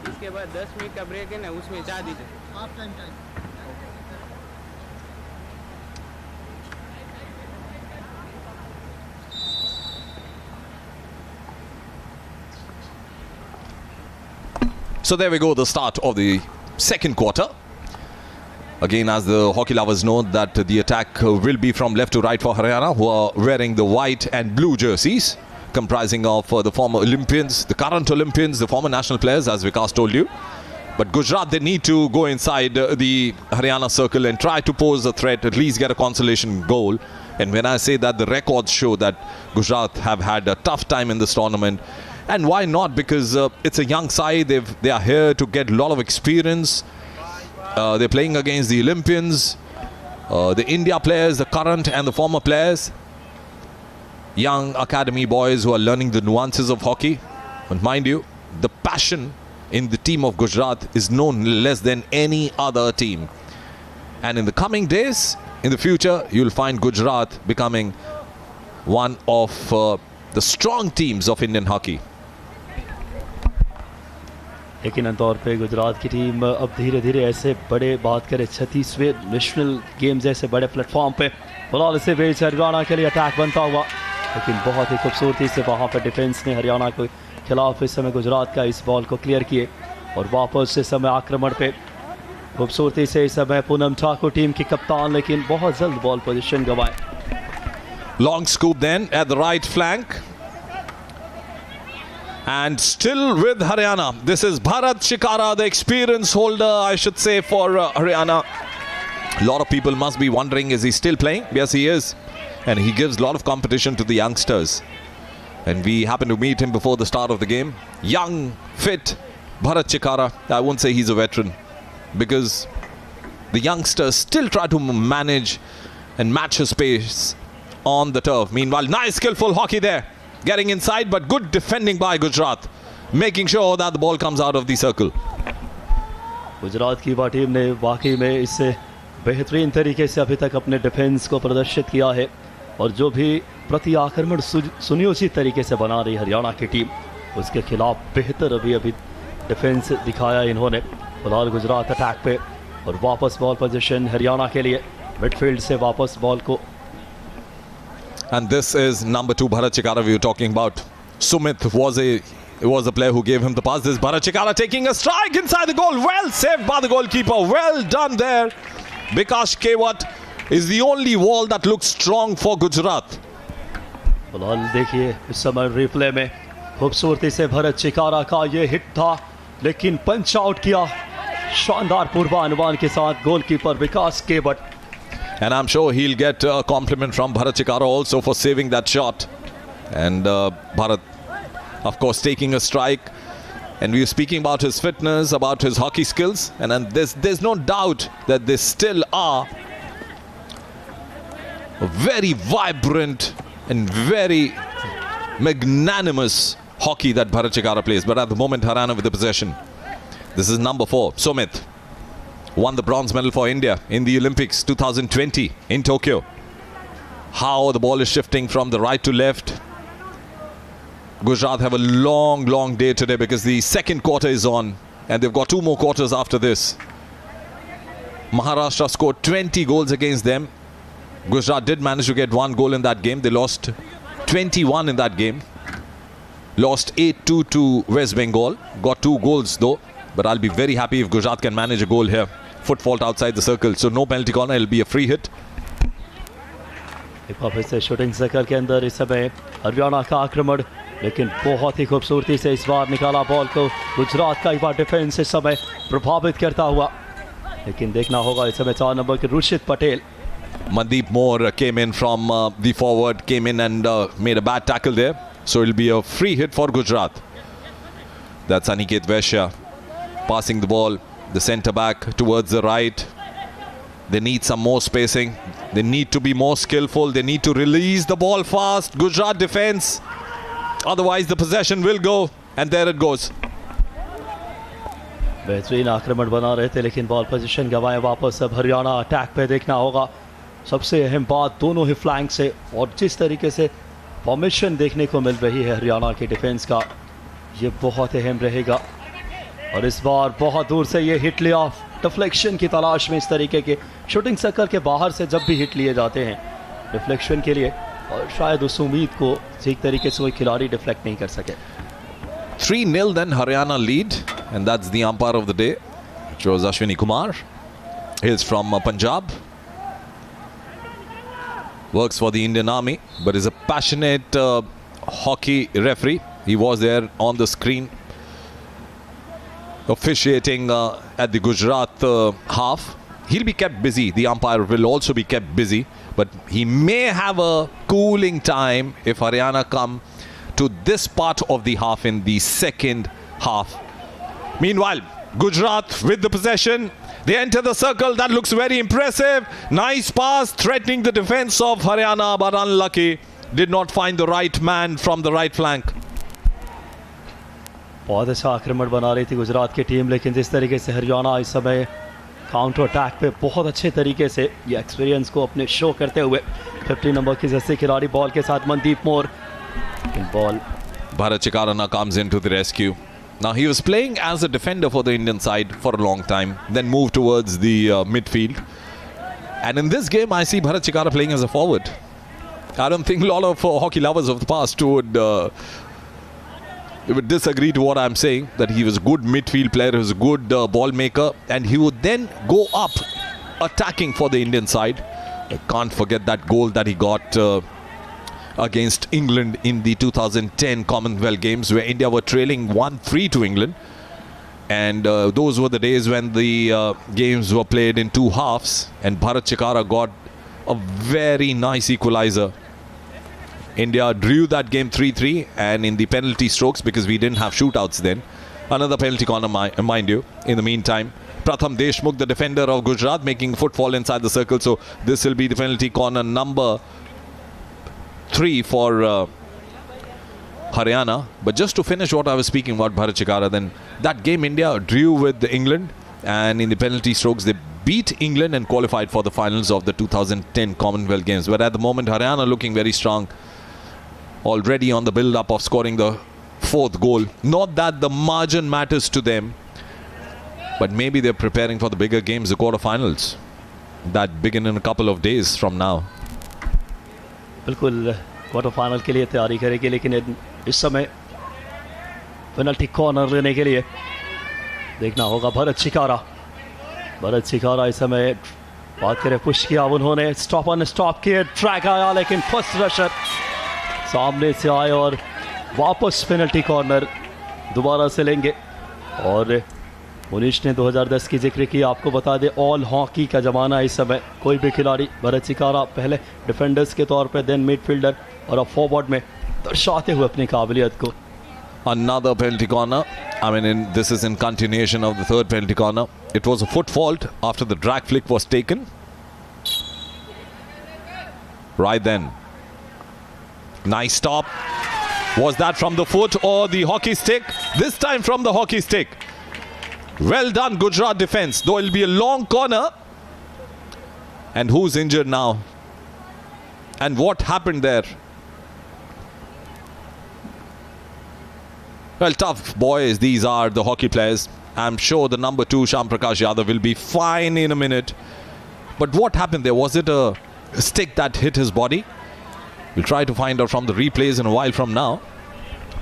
इसके बाद 10 मिनट का ब्रेक है ना, उसमें चाह दीजिए। Half time time. So there we go, the start of the second quarter. Again, as the hockey lovers know, that the attack will be from left to right for Haryana, who are wearing the white and blue jerseys, comprising of the former Olympians, the current Olympians, the former national players, as Vikas told you. But Gujarat, they need to go inside the Haryana circle and try to pose a threat, at least get a consolation goal. And when I say that, the records show that Gujarat have had a tough time in this tournament. And why not? Because it's a young side. They are here to get a lot of experience. They're playing against the Olympians, the India players, the current and the former players. Young academy boys who are learning the nuances of hockey. And mind you, the passion in the team of Gujarat is known less than any other team. And in the coming days, in the future, you'll find Gujarat becoming one of the strong teams of Indian hockey. यकीनन तौर पे गुजरात की team अब धीरे धीरे ऐसे बड़े बात करें 36वें नेशनल गेम जैसे बड़े प्लेटफॉर्म पे फिलहाल इसे बेच हरियाणा के लिए अटैक बनता हुआ, लेकिन बहुत ही खूबसूरती से वहाँ पर डिफेंस ने हरियाणा के खिलाफ इस समय गुजरात का इस बॉल को क्लियर किए और वापस इस समय आक्रमण पे खूबसूरती से इस समय पूनम ठाकुर टीम की कप्तान, लेकिन बहुत जल्द बॉल पोजीशन गंवाए. Long scoop then at the right flank. And still with Haryana, this is Bharat Shikara, the experience holder, I should say, for Haryana. A lot of people must be wondering, is he still playing? Yes, he is. And he gives a lot of competition to the youngsters. And we happened to meet him before the start of the game. Young, fit, Bharat Shikara. I won't say he's a veteran, because the youngsters still try to manage and match his pace on the turf. Meanwhile, nice skillful hockey there. Getting inside, but good defending by Gujarat, making sure that the ball comes out of the circle. Gujarat की युवा team ने वाकई में इससे बेहतरीन तरीके से अभी तक अपने डिफेंस को प्रदर्शित किया है और जो भी प्रति आक्रमण सुनियोजित तरीके से बना रही हरियाणा की टीम, उसके खिलाफ बेहतर अभी डिफेंस दिखाया इन्होंने. फिलहाल गुजरात अटैक पे और वापस बॉल पोजीशन हरियाणा के लिए मिडफील्ड से वापस बॉल को. And this is number 2 Bharat Shikara we were talking about. Sumit was a player who gave him the pass. This is Bharat Shikara taking a strike inside the goal. Well saved by the goalkeeper. Well done there. Bikash Kewat is the only wall that looks strong for Gujarat. फिलहाल देखिए इस समय replay में खूबसूरती से भरत शिकारा का ये hit था, लेकिन पंच आउट किया शानदार पूर्वानुमान के साथ goalkeeper Vikas Kewat. And I'm sure he'll get a compliment from Bharat Shikara also for saving that shot. And Bharat, of course, taking a strike. And we were speaking about his fitness, about his hockey skills. And then there's no doubt that they still are a very vibrant and very magnanimous hockey that Bharat Shikara plays. But at the moment, Haryana with the possession. This is number 4, Sumit. Won the bronze medal for India in the Olympics 2020 in Tokyo. How the ball is shifting from the right to left. Gujarat have a long day today because the second quarter is on and they've got 2 more quarters after this. Maharashtra scored 20 goals against them. Gujarat did manage to get 1 goal in that game. They lost 21 in that game. Lost 8-2 to West Bengal. Got 2 goals though. But I'll be very happy if Gujarat can manage a goal here. Foot fault outside the circle, so no penalty corner. It'll be a free hit. एक बार फिर से shooting circle के अंदर इस समय हरियाणा का आक्रमण, लेकिन बहुत ही खूबसूरती से इस बार निकाला बॉल को गुजरात का युवा डिफेंस इस समय प्रभावित करता हुआ. लेकिन देखना होगा इस समय 4 नंबर के Ruchit Patel. Mandeep Moore came in from the forward, came in and made a bad tackle there. So it'll be a free hit for Gujarat. That's Aniket Vaishya passing the ball, the centre back towards the right. They need some more spacing. They need to be more skillful. They need to release the ball fast. Gujarat defense. Otherwise the possession will go. And there it goes. बेहतरीन आक्रमण बना रहे थे लेकिन ball position गंवाए. वापस अब Haryana attack पे देखना होगा. सबसे अहम बात दोनों ही फ्लैंक से और जिस तरीके से फॉर्मेशन देखने को मिल रही है हरियाणा की डिफेंस का, ये बहुत अहम रहेगा. और इस बार बहुत दूर से ये हिट लिया डिफ्लेक्शन की तलाश में. इस तरीके के शूटिंग सर्कल के बाहर से जब भी हिट लिए जाते हैं डिफ्लेक्शन के लिए, और शायद उस उम्मीद को ठीक तरीके से कोई खिलाड़ी डिफ्लेक्ट नहीं कर सके. 3-0 then Haryana lead, and that's the umpire of the day, which was Ashwini Kumar. He's from Punjab. Works for the Indian Army, but is a passionate hockey referee. He was there on the screen officiating at the Gujarat half. He'll be kept busy. The umpire will also be kept busy, but he may have a cooling time if Haryana come to this part of the half in the second half. Meanwhile, Gujarat with the possession. They enter the circle. That looks very impressive. Nice pass threatening the defense of Haryana, but unlucky. Did not find the right man from the right flank. बहुत अच्छा आक्रमण बना रही थी गुजरात की team, लेकिन जिस तरीके से हरियाणा इस समय काउंटर अटैक पे बहुत अच्छे तरीके से ये एक्सपीरियंस को अपने शो करते हुए 50 नंबर की जर्सी खिलाड़ी बॉल के साथ मनदीप मोर ball Bharat Chikarana comes into the rescue. Now he was playing as a defender for the Indian side for a long time, then moved towards the midfield. And in this game, I see Bharat Chikara playing as a forward. I don't think a lot of hockey lovers of the past would disagree to what I'm saying, that he was a good midfield player, he was a good ball maker, and he would then go up attacking for the Indian side. I can't forget that goal that he got against England in the 2010 Commonwealth Games, where India were trailing 1-3 to England. And those were the days when the games were played in two halves, and Bharat Chikara got a very nice equalizer. India drew that game 3-3, and in the penalty strokes, because we didn't have shootouts then, another penalty corner, mind you. In the meantime, Pratham Deshmukh, the defender of Gujarat, making footfall inside the circle. So this will be the penalty corner number 3 for Haryana. But just to finish what I was speaking about Bharat Chikara, then that game India drew with England, and in the penalty strokes they beat England and qualified for the finals of the 2010 Commonwealth Games. But at the moment, Haryana looking very strong, already on the build-up of scoring the 4th goal. Not that the margin matters to them, but maybe they're preparing for the bigger games, the quarterfinals, that begin in a couple of days from now. बिल्कुल quarter final के लिए तैयारी करेगी, लेकिन इस समय penalty corner लेने के लिए देखना होगा भरत शिकारा। भरत शिकारा इस समय बात करें पुश किया उन्होंने, स्टॉप ऑन स्टॉप किए, ट्रैक आया, लेकिन फर्स्ट रशर सामने से आए और वापस पेनल्टी कॉर्नर दोबारा से लेंगे। और मुनीश ने 2010 की जिक्र की, आपको बता दें ऑल हॉकी का ज़माना इस समय। कोई भी खिलाड़ी, भरत शिकारा पहले डिफेंडर्स के तौर पे, देन मिडफील्डर और अब फॉरवर्ड में दर्शाते हुए अपनी काबिलियत को। Another penalty corner. I mean, this is in continuation of the 3rd penalty corner. It was a foot fault after the drag flick was taken. Right then. Nice stop. Was that from the foot or the hockey stick? This time from the hockey stick. Well done, Gujarat defense. Though it'll be a long corner. And who's injured now? And what happened there? Well, tough boys, these are the hockey players. I'm sure the number 2, Shyam Prakash Yadav, will be fine in a minute. But what happened there? Was it a stick that hit his body? We'll try to find out from the replays in a while from now.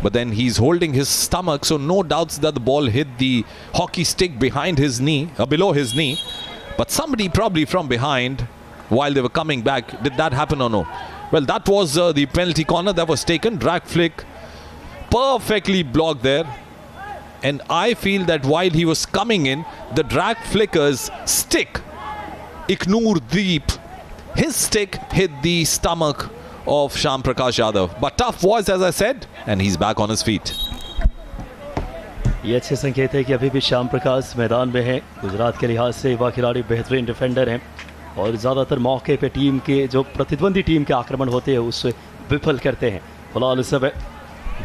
But then he's holding his stomach, so no doubts that the ball hit the hockey stick behind his knee, below his knee. But somebody probably from behind, while they were coming back, did that happen or no? Well, that was the penalty corner that was taken. Drag flick, perfectly blocked there. And I feel that while he was coming in, the drag flicker's stick, Iknoor Deep, his stick hit the stomach of Shyam Prakash Yadav. But tough voice, as I said, and he's back on his feet. ये अच्छे संकेत है कि अभी भी श्याम प्रकाश मैदान में है। गुजरात के लिहाज से युवा खिलाड़ी बेहतरीन डिफेंडर हैं और ज़्यादातर मौके पे टीम के जो प्रतिद्वंदी टीम के आक्रमण होते हैं उससे विफल करते हैं। फिलहाल इस समय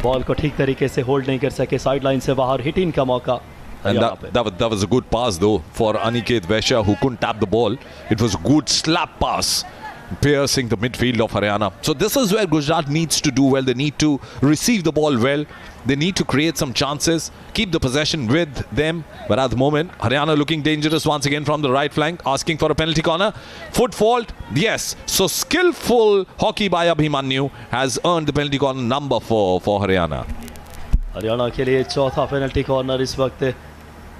बॉल को ठीक तरीके से होल्ड नहीं कर सके, साइड लाइन से बाहर हिट इन का मौका। And that was a good pass though for Aniket Vaishya, who couldn't tap the ball. It was a good slap pass, piercing the midfield of Haryana. So this is where Gujarat needs to do well. They need to receive the ball well. They need to create some chances, keep the possession with them. But at the moment, Haryana looking dangerous once again from the right flank, asking for a penalty corner. Foot fault, yes. So skillful hockey by Abhimanyu has earned the penalty corner number 4 for Haryana. Haryana के लिए चौथा penalty corner इस वक्त,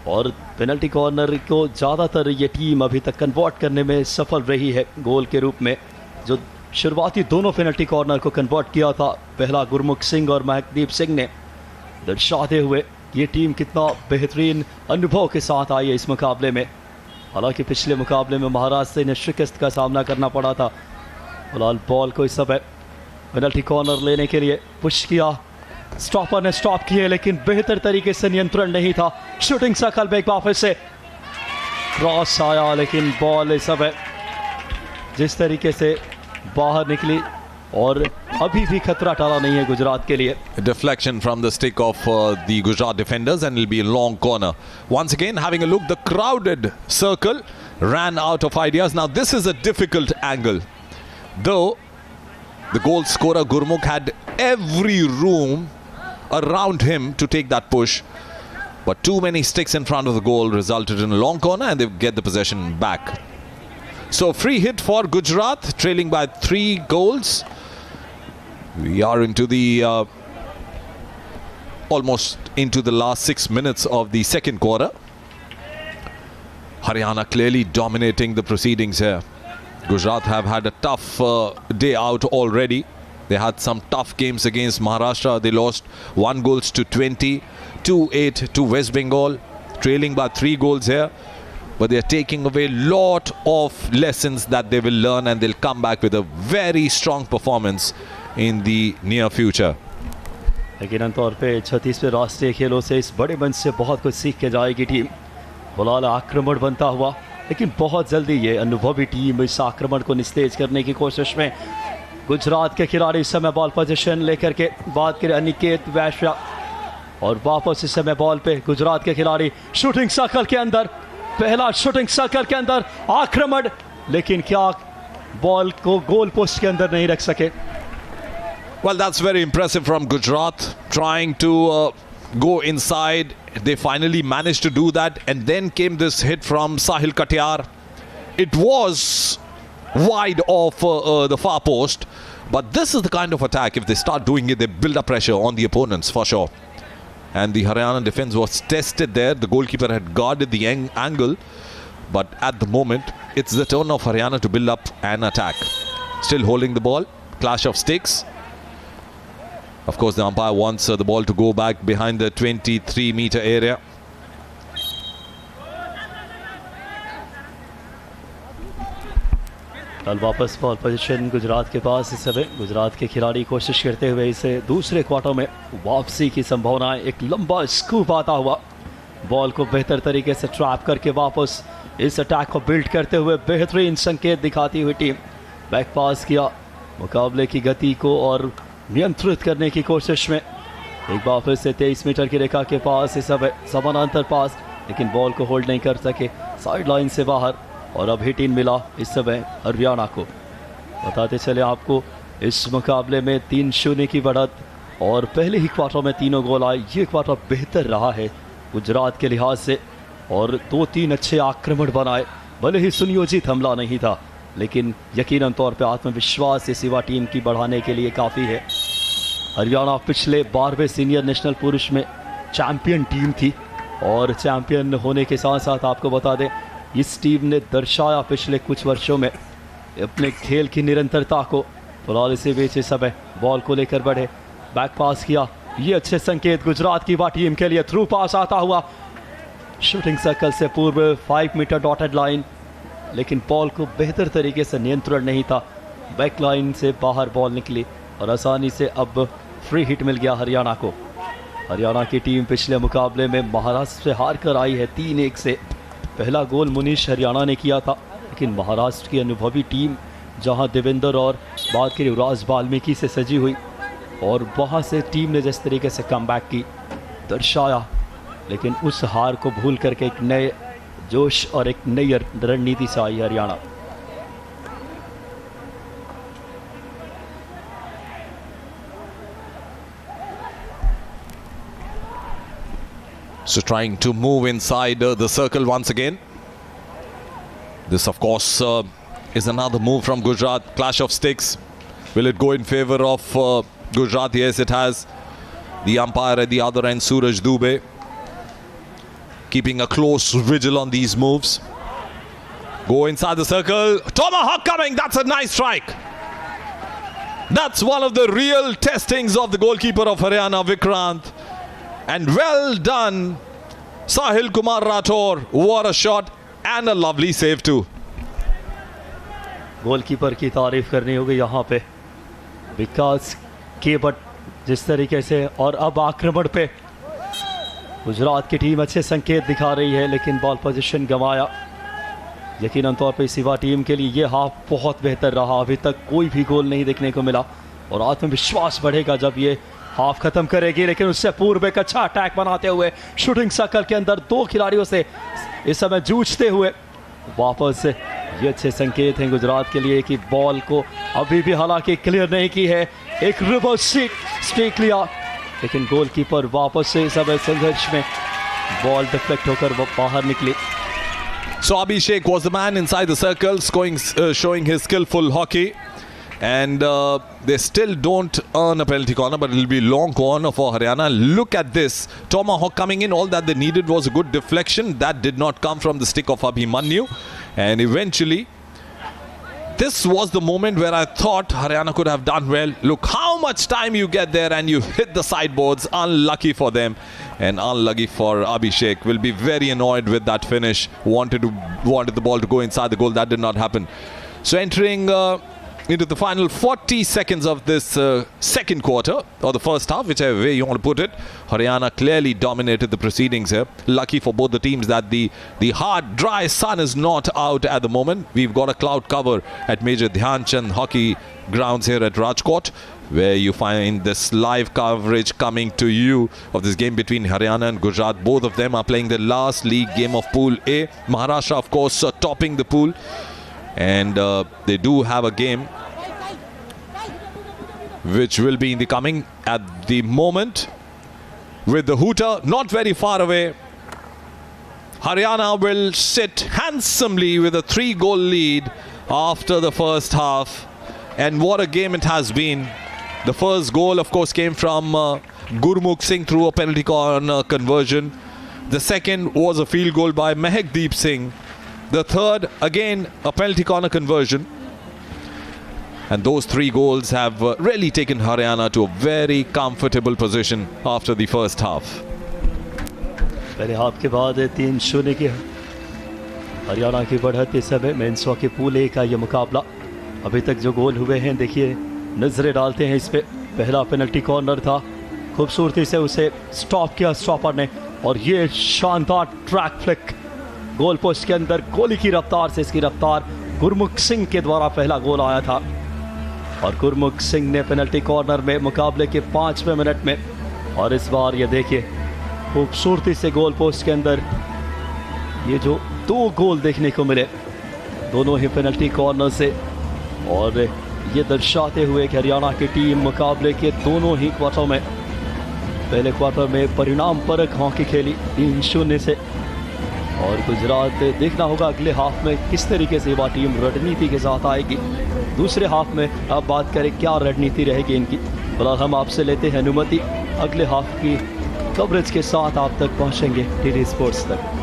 और penalty corner को ज़्यादातर ये team अभी तक कन्वर्ट करने में सफल रही है गोल के रूप में। जो शुरुआती दोनों पेनल्टी कॉर्नर को कन्वर्ट किया था, पहला गुरमुख सिंह और महकदीप सिंह ने, दर्शाते हुए ये टीम कितना बेहतरीन अनुभव के साथ आई है इस मुकाबले में। हालांकि पिछले मुकाबले में महाराष्ट्र ने शिकस्त का सामना करना पड़ा था। फिलहाल बॉल को इस समय पेनल्टी कॉर्नर लेने के लिए पुश किया, स्टॉपर ने स्टॉप किए, लेकिन बेहतर तरीके से नियंत्रण नहीं था। शूटिंग सर्कल में एक बार फिर से क्रॉस आया, लेकिन बॉल इस समय जिस तरीके से बाहर निकली और अभी भी खतरा टला नहीं है गुजरात के लिए। Deflection from the stick of the Gujarat defenders, and it'll be a long corner. Once again, having a look, the crowded circle ran out of ideas. Now this is a difficult angle. Though the goal scorer Gurmukh had every room around him to take that push, but too many sticks in front of the goal resulted in a long corner, and they get the possession back. So free hit for Gujarat, trailing by 3 goals. We are into the almost into the last 6 minutes of the second quarter. Haryana clearly dominating the proceedings here. Gujarat have had a tough day out already. They had some tough games against Maharashtra. They lost 1 goals to 20, 2-8 to West Bengal, trailing by 3 goals here. But they are taking away a lot of lessons that they will learn, and they'll come back with a very strong performance in the near future. यकीनन तौर पे 36वें राष्ट्रीय खेलों से इस बड़े मंच से बहुत कुछ सीख के जाएगी टीम। बुलाल आक्रमण बनता हुआ, लेकिन बहुत जल्दी ये अनुभवी टीम इस आक्रमण को निस्तेज करने की कोशिश में। गुजरात के खिलाड़ी इस समय बॉल पोजीशन लेकर के बात करें अनिकेत वैश्य, और वापस इस समय बॉल पे गुजरात के खिलाड़ी शूटिंग सर्कल के अंदर, पहला शूटिंग सर्कल के अंदर आक्रमण, लेकिन क्या बॉल को गोल पोस्ट के अंदर नहीं रख सके। Well, that's very impressive from Gujarat, trying to go inside. They finally managed to do that, and then came this hit from Sahil Katyar. It was wide off the far post, but this is the kind of attack, if they start doing it, they build up pressure on the opponents for sure. And the Haryana defense was tested there. The goalkeeper had guarded the angle, but at the moment it's the turn of Haryana to build up an attack. Still holding the ball, clash of sticks. Of course, the umpire wants the ball to go back behind the 23-meter area. कल वापस ball position Gujarat के पास इस समय। गुजरात के खिलाड़ी कोशिश करते हुए इसे दूसरे क्वार्टर में वापसी की संभावनाएं। एक लंबा स्कूप आता हुआ, बॉल को बेहतर तरीके से ट्रैप करके वापस इस अटैक को बिल्ड करते हुए बेहतरीन संकेत दिखाती हुई टीम। बैक पास किया, मुकाबले की गति को और नियंत्रित करने की कोशिश में। एक बार फिर से 23 मीटर की रेखा के पास इस समय समानांतर पास, लेकिन बॉल को होल्ड नहीं कर सके, साइड लाइन से बाहर, और अब हिट इन मिला इस समय हरियाणा को। बताते चले आपको, इस मुकाबले में 3-0 की बढ़त, और पहले ही क्वार्टर में 3 गोल आए। ये क्वार्टर बेहतर रहा है गुजरात के लिहाज से, और 2-3 अच्छे आक्रमण बनाए। भले ही सुनियोजित हमला नहीं था, लेकिन यकीनन तौर पे आत्मविश्वास इस युवा टीम की बढ़ाने के लिए काफ़ी है। हरियाणा पिछले 12वें सीनियर नेशनल पुरुष में चैंपियन टीम थी, और चैंपियन होने के साथ साथ आपको बता दें, इस टीम ने दर्शाया पिछले कुछ वर्षों में अपने खेल की निरंतरता को। फिलहाल इसी बीच इस समय बॉल को लेकर बढ़े, बैक पास किया, ये अच्छे संकेत गुजरात की युवा टीम के लिए। थ्रू पास आता हुआ शूटिंग सर्कल से पूर्व 5 मीटर डॉटेड लाइन, लेकिन बॉल को बेहतर तरीके से नियंत्रण नहीं था। बैक लाइन से बाहर बॉल निकली, और आसानी से अब फ्री हिट मिल गया हरियाणा को। हरियाणा की टीम पिछले मुकाबले में महाराष्ट्र से हार कर आई है 3-1 से। पहला गोल मुनीश हरियाणा ने किया था, लेकिन महाराष्ट्र की अनुभवी टीम, जहां देवेंद्र और बात की युवराज वाल्मीकि से सजी हुई, और वहां से टीम ने जिस तरीके से कमबैक की, दर्शाया, लेकिन उस हार को भूल करके एक नए जोश और एक नई रणनीति से आई Haryana. So trying to move inside the circle once again. This of course is another move from Gujarat. Clash of sticks. Will it go in favor of Gujarat? Yes, it has. The umpire at the other end, Suraj Dubey, keeping a close vigil on these moves. Go inside the circle. Tomahawk coming. That's a nice strike. That's one of the real testings of the goalkeeper of Haryana, Vikrant. And well done, Sahil Kumar Rathore. What a shot and a lovely save too. Goalkeeper की तारीफ करनी होगी यहाँ पे, विकास के but जिस तरीके से, और अब आक्रमण पे गुजरात की टीम अच्छे संकेत दिखा रही है, लेकिन बॉल पोजीशन गंवाया। यकीनन तौर पे इस युवा टीम के लिए ये हाफ बहुत बेहतर रहा। अभी तक कोई भी गोल नहीं देखने को मिला, और आत्मविश्वास बढ़ेगा जब ये हाफ खत्म करेगी। लेकिन उससे पूर्व एक अच्छा अटैक बनाते हुए शूटिंग सर्कल के अंदर 2 खिलाड़ियों से इस समय जूझते हुए वापस। ये अच्छे संकेत हैं गुजरात के लिए कि बॉल को अभी भी हालांकि क्लियर नहीं की है। एक रिवर्स स्ट्रेक लिया, लेकिन गोलकीपर वापस से इस समय संघर्ष में बॉल डिफ्लेक्ट होकर वो बाहर निकली। So Abhishek was the man inside the circle, showing his skillful hockey, and they still don't earn a penalty corner, but it will be long corner for Haryana. Look at this, tomahawk coming in. All that they needed was a good deflection. That did not come from the stick of Abhimanyu, and eventually this was the moment where I thought Haryana could have done well. Look how much time you get there and you hit the sideboards. Unlucky for them and unlucky for Abhishek. Will be very annoyed with that finish. Wanted the ball to go inside the goal. That did not happen. So entering into the final 40 seconds of this second quarter, or the first half, whichever way you want to put it, Haryana clearly dominated the proceedings here. Lucky for both the teams that the hard, dry sun is not out at the moment. We've got a cloud cover at Major Dhyan Chand Hockey Grounds here at Rajkot, where you find this live coverage coming to you of this game between Haryana and Gujarat. Both of them are playing the last league game of Pool A. Maharashtra, of course, topping the pool. And they do have a game which will be in the coming at the moment with the hooter not very far away. Haryana will sit handsomely with a 3-goal lead after the first half, and what a game it has been. The first goal, of course, came from Gurmukh Singh through a penalty corner conversion. The second was a field goal by Mehakdeep Singh. The third, again, a penalty corner conversion. And those 3 goals have really taken Haryana to a very comfortable position after the first half. पहले half के बाद 3-0 की हरियाणा की बढ़त। इस समय men's hockey pool A का ये मुकाबला। अभी तक जो गोल हुए हैं देखिए, नजरें डालते हैं इस पे। पहला पेनल्टी कॉर्नर था, खूबसूरती से उसे स्टॉप किया स्टॉपर ने, और ये शानदार ट्रैक फ्लिक गोल पोस्ट के अंदर। गोली की रफ्तार से इसकी रफ्तार गुरमुख सिंह के द्वारा पहला गोल आया था, और गुरमुख सिंह ने पेनल्टी कॉर्नर में मुकाबले के 5वें मिनट में, और इस बार ये देखिए खूबसूरती से गोल पोस्ट के अंदर ये जो 2 गोल देखने को मिले, दोनों ही पेनल्टी कॉर्नर से। और ये दर्शाते हुए कि हरियाणा की टीम मुकाबले के दोनों ही क्वार्टर में, पहले क्वार्टर में परिणाम परक हॉकी खेली 3-0 से, और गुजरात देखना होगा अगले हाफ में किस तरीके से वह टीम रणनीति के साथ आएगी। दूसरे हाफ में अब बात करें क्या रणनीति रहेगी इनकी। फिलहाल हम आपसे लेते हैं अनुमति, अगले हाफ की कवरेज के साथ आप तक पहुंचेंगे टीडी स्पोर्ट्स तक।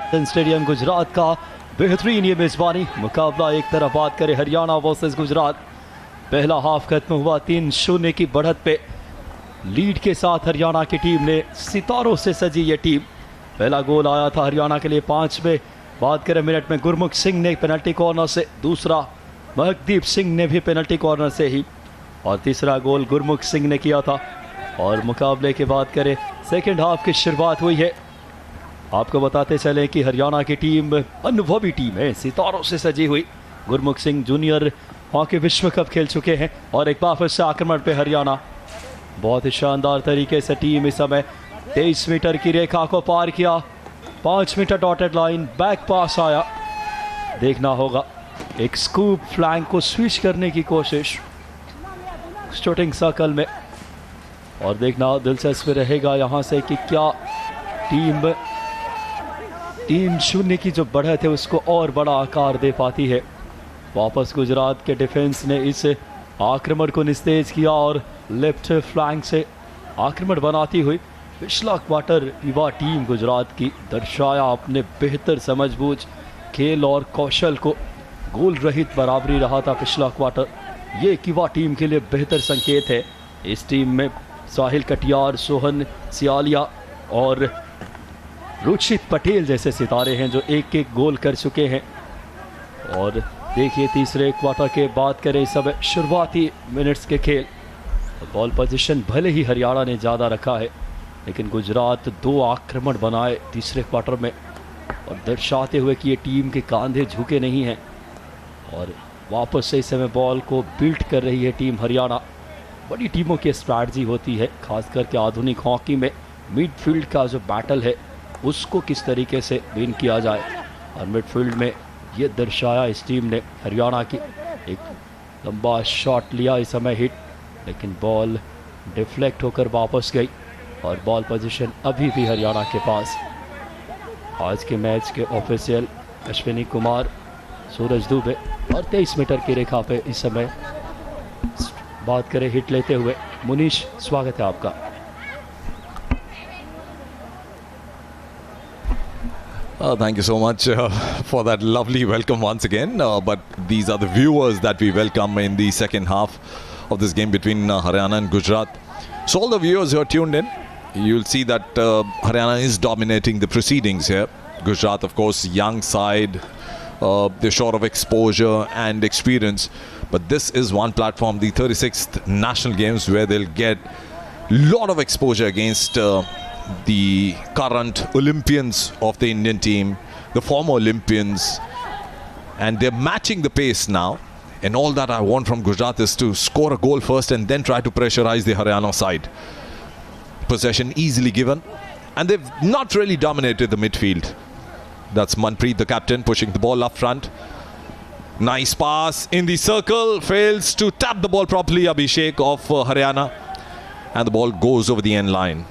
स्टेडियम गुजरात का बेहतरीन ये मेजबानी मुकाबला। एक तरफ बात करें हरियाणा वर्सेस गुजरात, पहला हाफ खत्म हुआ 3-0 की बढ़त पे। लीड के साथ हरियाणा की टीम ने सितारों से सजी ये टीम। पहला गोल आया था हरियाणा के लिए 5वें बात करें मिनट में गुरमुख सिंह ने पेनल्टी कॉर्नर से, दूसरा महकदीप सिंह ने भी पेनल्टी कॉर्नर से ही, और तीसरा गोल गुरमुख सिंह ने किया था। और मुकाबले की बात करें सेकेंड हाफ की शुरुआत हुई है। आपको बताते चलें कि हरियाणा की टीम अनुभवी टीम है, सितारों से सजी हुई। गुरमुख सिंह जूनियर हॉकी विश्व कप खेल चुके हैं और एक बार फिर से आक्रमण पे हरियाणा। बहुत ही शानदार तरीके से टीम इस समय 23 मीटर की रेखा को पार किया, 5 metre dotted line, back pass आया। देखना होगा एक स्कूप फ्लैंक को स्विच करने की कोशिश शूटिंग सर्कल में, और देखना दिलचस्प रहेगा यहाँ से कि क्या टीम 3-0 की जो बढ़त है उसको और बड़ा आकार दे पाती है। वापस गुजरात के डिफेंस ने इस आक्रमण को निस्तेज किया और लेफ्ट फ्लैंक से आक्रमण बनाती हुई पिछला क्वार्टर युवा टीम गुजरात की दर्शाया अपने बेहतर समझबूझ खेल और कौशल को। गोल रहित बराबरी रहा था पिछला क्वार्टर, ये युवा टीम के लिए बेहतर संकेत है। इस टीम में साहिल कटियार, सोहन सियालिया और रुचित पटेल जैसे सितारे हैं जो एक एक गोल कर चुके हैं। और देखिए तीसरे क्वार्टर के बात करें इस समय शुरुआती मिनट्स के खेल, बॉल पोजीशन भले ही हरियाणा ने ज़्यादा रखा है लेकिन गुजरात 2 आक्रमण बनाए तीसरे क्वार्टर में, और दर्शाते हुए कि ये टीम के कंधे झुके नहीं हैं। और वापस से इस समय बॉल को बिल्ड कर रही है टीम हरियाणा। बड़ी टीमों की स्ट्रैटेजी होती है, खास करके आधुनिक हॉकी में मिडफील्ड का जो बैटल है उसको किस तरीके से विन किया जाए, और मिडफील्ड में ये दर्शाया इस टीम ने। हरियाणा की एक लंबा शॉट लिया इस समय हिट, लेकिन बॉल डिफ्लेक्ट होकर वापस गई और बॉल पोजीशन अभी भी हरियाणा के पास। आज के मैच के ऑफिशियल अश्विनी कुमार, सूरज दुबे और 23 मीटर की रेखा पे इस समय बात करें हिट लेते हुए मुनीश, स्वागत है आपका। Thank you so much for that lovely welcome once again. But these are the viewers that we welcome in the second half of this game between Haryana and Gujarat. So all the viewers who are tuned in, you'll see that Haryana is dominating the proceedings here. Gujarat, of course, young side, they're short of exposure and experience. But this is one platform, the 36th National Games, where they'll get a lot of exposure against the current Olympians of the Indian team, the former Olympians, and they're matching the pace now. And all that I want from Gujarat is to score a goal first and then try to pressurize the Haryana side. Possession easily given, and they've not really dominated the midfield. That's Manpreet, the captain, pushing the ball up front. Nice pass in the circle, fails to tap the ball properly, Abhishek of Haryana, and the ball goes over the end line.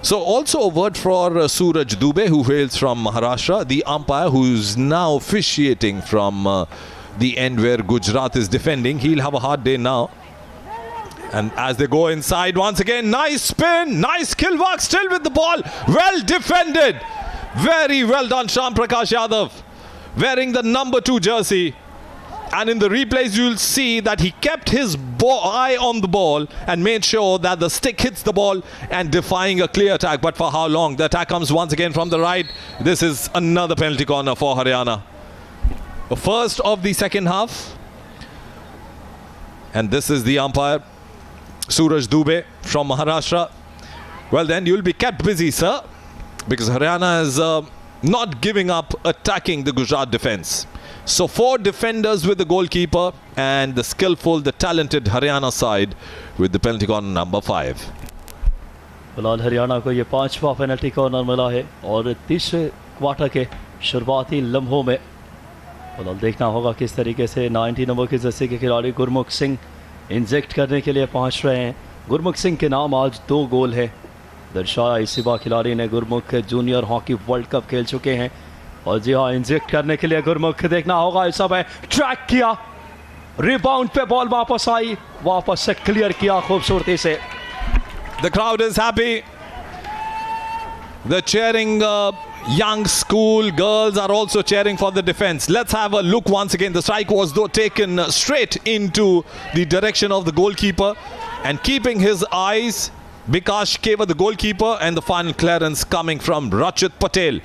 So also a word for Suraj Dubey, who hails from Maharashtra, the umpire who's now officiating from the end where Gujarat is defending. He'll have a hard day now. And as they go inside once again, nice spin, nice kill work, still with the ball, well defended. Very well done, Shyam Prakash Yadav, wearing the number 2 jersey. And in the replays you'll see that he kept his eye on the ball and made sure that the stick hits the ball and defying a clear attack. But for how long? The attack comes once again from the right. This is another penalty corner for Haryana. The first of the second half. And this is the umpire, Suraj Dubey from Maharashtra. Well then, you'll be kept busy, sir, because Haryana is not giving up attacking the Gujarat defense. So 4 defenders with the goalkeeper and the skillful, the talented Haryana side with the penalty corner number 5. फिलहाल हरियाणा को ये 5वां penalty corner मिला है और तीसरे quarter के शुरुआती लम्हों में फिलहाल देखना होगा किस तरीके से 90 नंबर की जर्सी के खिलाड़ी गुरमुख सिंह इंजेक्ट करने के लिए पहुंच रहे हैं। गुरमुख सिंह के नाम आज 2 गोल है। दर्शाया इसी बार खिलाड़ी ने गुरमुख जूनियर हॉकी वर्ल्ड कप खेल चुके हैं, और जी हाँ, इंजेक्ट करने के लिए गुरमुख देखना होगा इस समय ट्रैक किया, रिबाउंड पे बॉल वापस आई, वापस से क्लियर किया खूबसूरती से। The crowd is happy. They're cheering young school girls are also cheering for the defense. Let's have a look once again. The strike was though taken straight into the direction of the goalkeeper, and keeping his eyes, Bikash Keva, the goalkeeper, and the final clearance coming from Rachit Patel.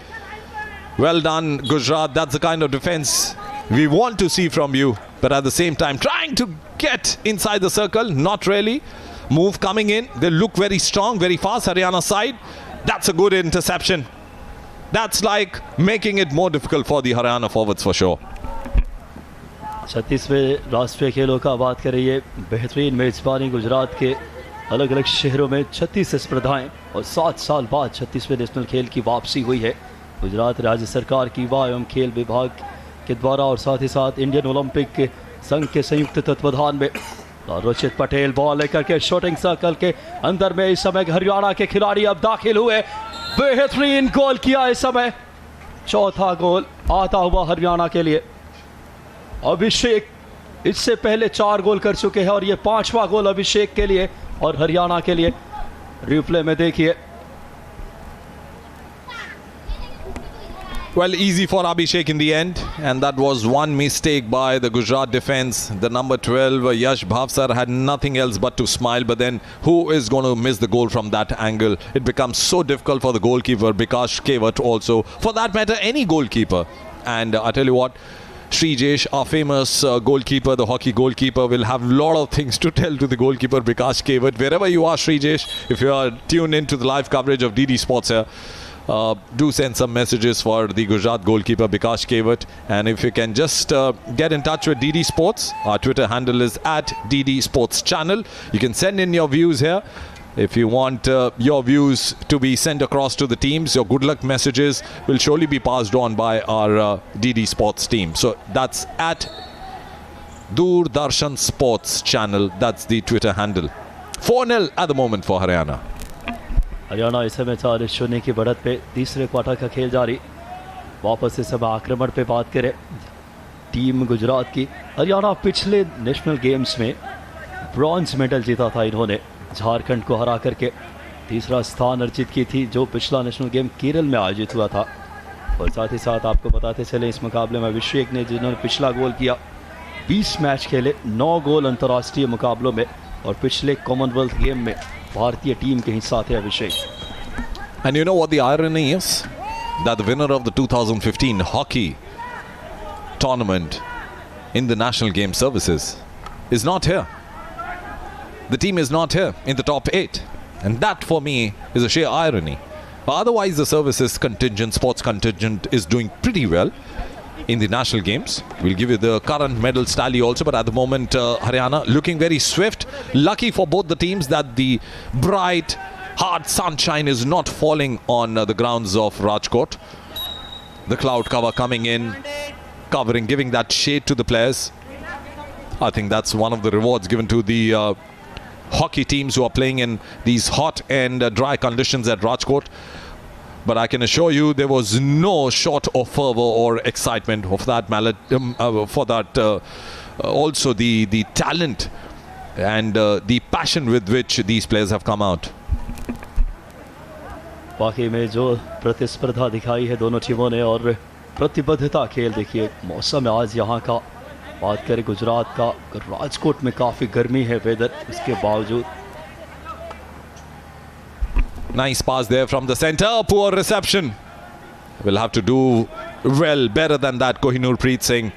Well done, Gujarat. That's the kind of defense we want to see from you. But at the same time, trying to get inside the circle, not really. Move coming in. They look very strong, very fast. Haryana side. That's a good interception. That's like making it more difficult for the Haryana forwards for sure. 36वें राष्ट्रीय खेलों का बात करें, ये बेहतरीन मेज़बानी गुजरात के अलग अलग शहरों में 36 स्पर्धाएं और 7 साल बाद 36वें नेशनल खेल की वापसी हुई है। गुजरात राज्य सरकार की युवा एवं खेल विभाग के द्वारा और साथ ही साथ इंडियन ओलंपिक संघ के संयुक्त तत्वाधान में रुचित पटेल बॉल लेकर के शूटिंग सर्कल के अंदर में इस समय हरियाणा के खिलाड़ी अब दाखिल हुए। बेहतरीन गोल किया इस समय, चौथा गोल आता हुआ हरियाणा के लिए। अभिषेक इससे पहले 4 गोल कर चुके हैं और ये 5वां गोल अभिषेक के लिए और हरियाणा के लिए। रिप्ले में देखिए। Well, easy for Abhishek in the end, and that was one mistake by the Gujarat defense. The number 12, Yash Bhavsar, had nothing else but to smile, but then who is going to miss the goal from that angle? It becomes so difficult for the goalkeeper, Bikash Kewat also, for that matter, any goalkeeper. And I tell you what, Srijesh, our famous goalkeeper, the hockey goalkeeper, will have a lot of things to tell to the goalkeeper, Bikash Kewat. Wherever you are, Srijesh, if you are tuned into the live coverage of DD Sports here, do send some messages for the Gujarat goalkeeper Bikash Kewat, and if you can just get in touch with DD Sports, our Twitter handle is @DD Sports Channel. You can send in your views here. If you want your views to be sent across to the teams, your good luck messages will surely be passed on by our DD Sports team. So that's @Doordarshan Sports Channel. That's the Twitter handle. 4-0 at the moment for Haryana. Haryana इस समय 4-0 की बढ़त पे तीसरे quarter का खेल जारी। वापस इस समय आक्रमण पे बात करें टीम गुजरात की। हरियाणा पिछले नेशनल गेम्स में ब्रॉन्ज मेडल जीता था इन्होंने, झारखंड को हरा करके तीसरा स्थान अर्जित की थी, जो पिछला नेशनल गेम केरल में आयोजित हुआ था। और साथ ही साथ आपको बताते चले इस मुकाबले में अभिषेक ने, जिन्होंने पिछला गोल किया, 20 मैच खेले, 9 गोल अंतर्राष्ट्रीय मुकाबलों में और पिछले कॉमनवेल्थ गेम में भारतीय टीम के ही साथ है अभिषेक। And you know what the irony is? That the winner of the 2015 hockey tournament in the national game services is not here. The team is not here in the top 8. And that for me is a sheer irony. Otherwise the services contingent, sports contingent, is doing pretty well in the national games. We'll give you the current medals tally also, but at the moment Haryana looking very swift. Lucky for both the teams that the bright hard sunshine is not falling on the grounds of Rajkot. The cloud cover coming in, covering, giving that shade to the players. I think that's one of the rewards given to the hockey teams who are playing in these hot and dry conditions at Rajkot. But I can assure you there was no short of fervor or excitement of that for that also the talent and the passion with which these players have come out. वाकई में जो प्रतिस्पर्धा दिखाई है दोनों टीमों ने और प्रतिबद्धता खेल देखिए। मौसम आज यहाँ का बात करें गुजरात का, राजकोट में काफ़ी गर्मी है वेदर, उसके बावजूद। Nice pass there from the center. Poor reception. Will have to do well, better than that, Kohinoor Preet Singh.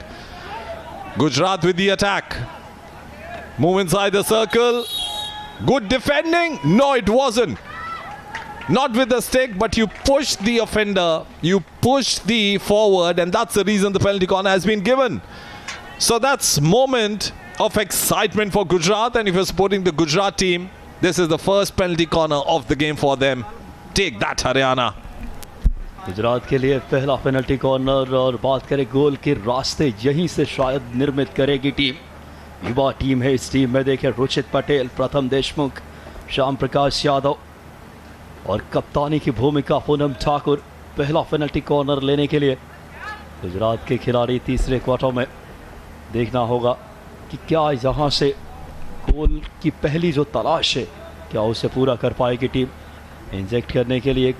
Gujarat with the attack. Move inside the circle. Good defending. No, it wasn't. Not with the stick, but you pushed the offender. You pushed the forward, and that's the reason the penalty corner has been given. So that's moment of excitement for Gujarat, and if you're supporting the Gujarat team, this is the first penalty corner of the game for them. Take that, Haryana. Gujarat के लिए पहला penalty corner, और बात करें गोल के रास्ते यहीं से शायद निर्मित करेगी टीम। युवा टीम है इस टीम में, देखें रुचित पटेल, प्रथम देशमुख, श्याम प्रकाश यादव और कप्तानी की भूमिका पूनम ठाकुर। पहला पेनल्टी कॉर्नर लेने के लिए गुजरात के खिलाड़ी तीसरे क्वार्टर में देखना होगा कि क्या यहाँ से गोल की पहली जो तलाश है क्या उसे पूरा कर पाएगी टीम। इंजेक्ट करने के लिए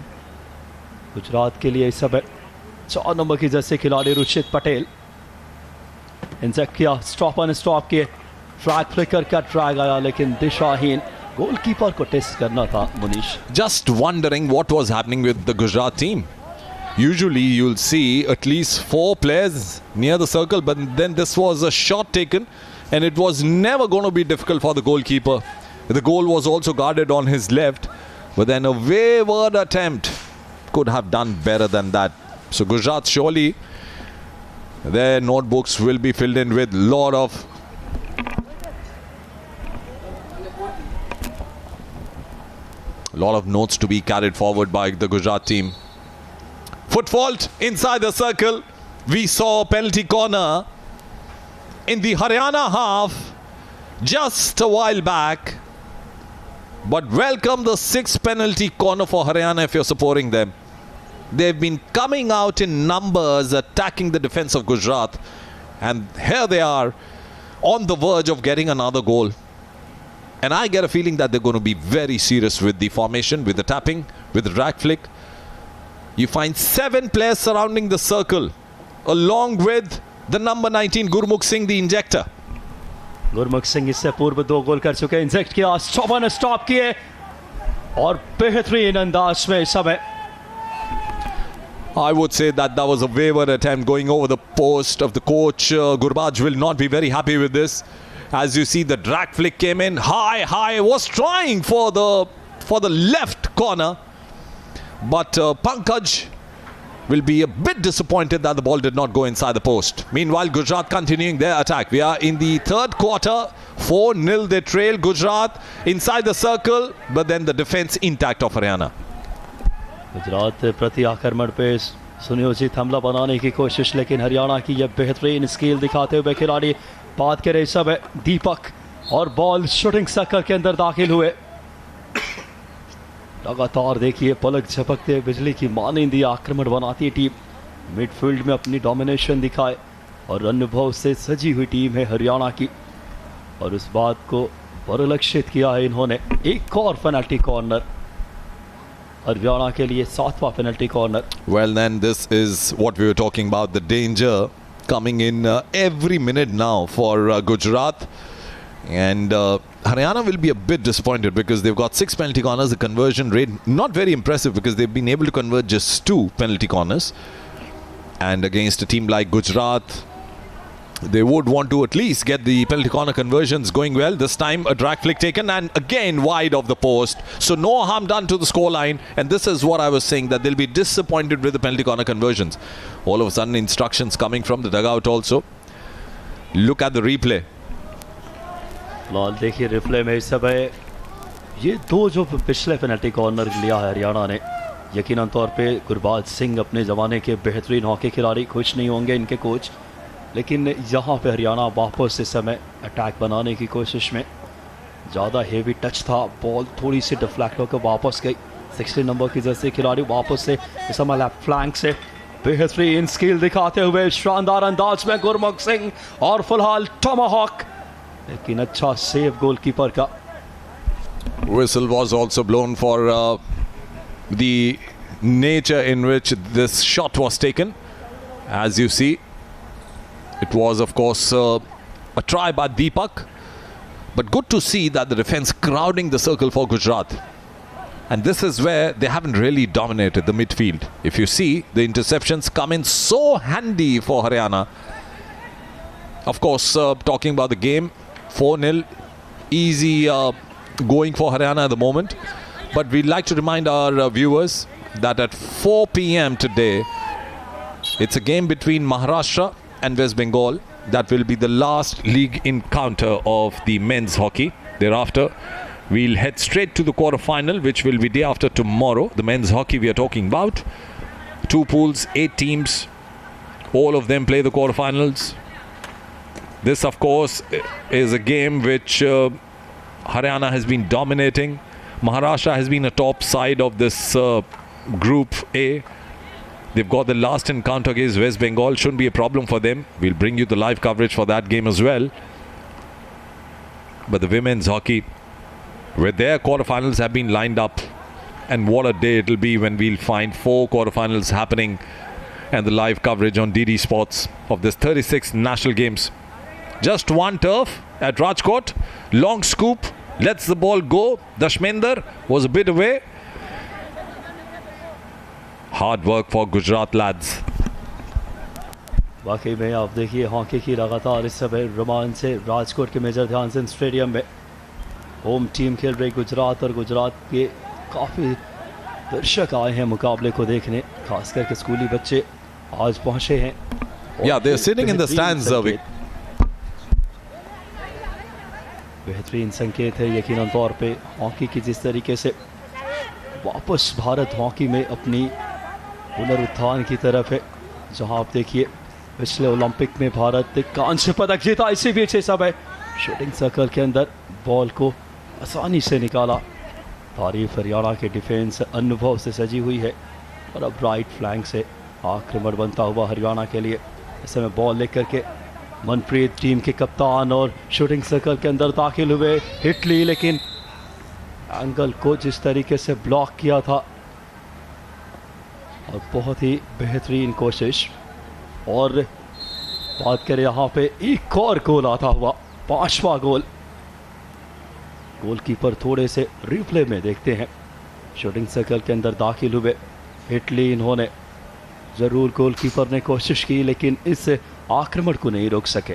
गुजरात के लिए इस समय 4 नंबर की जर्सी खिलाड़ी रुचित पटेल इंजेक्ट किया, स्टॉप एंड स्टॉप किए, ट्रैक फ्लिकर का ट्रैक आया लेकिन दिशाहीन, गोलकीपर को टेस्ट करना था Munish. Just wondering what was happening with the Gujarat team. Usually you'll see at least 4 players near the circle, but then this was a shot taken and it was never going to be difficult for the goalkeeper. The goal was also guarded on his left, but then a wayward attempt could have done better than that. So Gujarat, surely their notebooks will be filled in with lot of notes to be carried forward by the Gujarat team. Foot fault inside the circle. We saw a penalty corner in the Haryana half just a while back. But welcome the 6th penalty corner for Haryana if you're supporting them. They've been coming out in numbers, attacking the defense of Gujarat. And here they are on the verge of getting another goal. And I get a feeling that they're going to be very serious with the formation, with the tapping, with the drag flick. You find 7 players surrounding the circle, along with the number 19 Gurmukh Singh, the injector. गुरमुख सिंह इससे पूर्व 2 गोल कर चुके, inject किया, stop किए और बेहतरीन अंदाज में इस समय I would say that was a wayward attempt going over the post of the coach. Gurbaj will not be very happy with this. As you see, the drag flick came in high, was trying for the left corner, but Pankaj will be a bit disappointed that the ball did not go inside the post. Meanwhile, Gujarat continuing their attack. We are in the 3rd quarter, 4-0 they trail Gujarat inside the circle, but then the defense intact of Haryana. Gujarat प्रति आक्रमण पे सुनियोजित हमला बनाने की कोशिश, लेकिन हरियाणा की यह बेहतरीन स्किल दिखाते हुए खिलाड़ी बात करें इस समय दीपक, और बॉल शूटिंग सर्कल के अंदर दाखिल हुए। लगातार देखिए पलक झपकते बिजली की मानिंदी आक्रमण बनाती टीम, मिडफील्ड में अपनी डोमिनेशन दिखाए और अनुभव से सजी हुई टीम है हरियाणा की, और उस बात को परिलक्षित किया है इन्होंने। एक और पेनल्टी कॉर्नर हरियाणा के लिए, 7वां penalty corner. Well, then this is what we were talking about, the danger coming in every minute now for Gujarat. And Haryana will be a bit disappointed because they've got 6 penalty corners. The conversion rate not very impressive because they've been able to convert just 2 penalty corners. And against a team like Gujarat, they would want to at least get the penalty corner conversions going well. This time a drag flick taken and again wide of the post. So no harm done to the scoreline. And this is what I was saying, that they'll be disappointed with the penalty corner conversions. All of a sudden instructions coming from the dugout also. Look at the replay. लाल देखिए replay में इस समय ये 2 जो पिछले penalty corner लिया है हरियाणा ने, यकीनन तौर पे गुरबाज सिंह अपने ज़माने के बेहतरीन हॉकी खिलाड़ी, खुश नहीं होंगे इनके कोच, लेकिन यहाँ पे हरियाणा वापस इस समय अटैक बनाने की कोशिश में, ज़्यादा हेवी टच था, बॉल थोड़ी सी डिफ्लेक्ट होकर वापस गई। 16 नंबर की जर्सी खिलाड़ी वापस से इस समय लेफ्ट फ्लैंक से बेहतरीन स्किल दिखाते हुए शानदार अंदाज में गुरमुख सिंह, और फिलहाल टॉमाहॉक, लेकिन अच्छा सेव गोलकीपर का। Whistle was also blown for the nature in which this shot was taken. As you see, it was of course a try by Deepak, but good to see that the defense crowding the circle for Gujarat. And this is where they haven't really dominated the midfield. If you see, the interceptions come in so handy for Haryana. Of course, talking about the game, 4-0, easy going for Haryana at the moment. But we'd like to remind our viewers that at 4 p.m. today, it's a game between Maharashtra and West Bengal. That will be the last league encounter of the men's hockey. Thereafter, we'll head straight to the quarter-final, which will be day after tomorrow. The men's hockey we are talking about. 2 pools, 8 teams. All of them play the quarter-finals. This, of course, is a game which Haryana has been dominating. Maharashtra has been a top side of this Group A. They've got the last encounter against West Bengal. Shouldn't be a problem for them. We'll bring you the live coverage for that game as well. But the women's hockey, with their quarterfinals have been lined up. And what a day it'll be when we'll find 4 quarterfinals happening and the live coverage on DD Sports of this 36th National Games. Just one turf at Rajkot. Long scoop. Lets the ball go. Dashmender was a bit away. Hard work for Gujarat lads. वाकई में आप देखिए hockey की लगातार इस समय रोमांच से राजकोट के मेजर ध्यानचंद स्टेडियम में होम टीम खेल रही गुजरात और गुजरात के काफ़ी दर्शक आए हैं मुकाबले को देखने, खास करके स्कूली बच्चे आज पहुंचे हैं. Yeah, they're sitting in the stands. बेहतरीन संकेत है यकीनन तौर पे हॉकी की जिस तरीके से वापस भारत हॉकी में अपनी पुनरुत्थान की तरफ है, जहां आप देखिए पिछले ओलंपिक में भारत ने कांस्य पदक जीता. इसी बीच इस समय शूटिंग सर्कल के अंदर बॉल को आसानी से निकाला. तारीफ हरियाणा के डिफेंस अनुभव से सजी हुई है और अब राइट फ्लैंक से आक्रमण बनता हुआ हरियाणा के लिए. इस समय बॉल लेकर के मनप्रीत टीम के कप्तान और शूटिंग सर्कल के अंदर दाखिल हुए. हिट ली, लेकिन एंगल को जिस तरीके से ब्लॉक किया था और बहुत ही बेहतरीन कोशिश. और बात करें यहाँ पे एक और गोल आता हुआ, 5वां गोल. गोलकीपर थोड़े से रिप्ले में देखते हैं. शूटिंग सर्कल के अंदर दाखिल हुए, हिट ली इन्होंने. जरूर गोलकीपर ने कोशिश की लेकिन इस आक्रमण को नहीं रोक सके.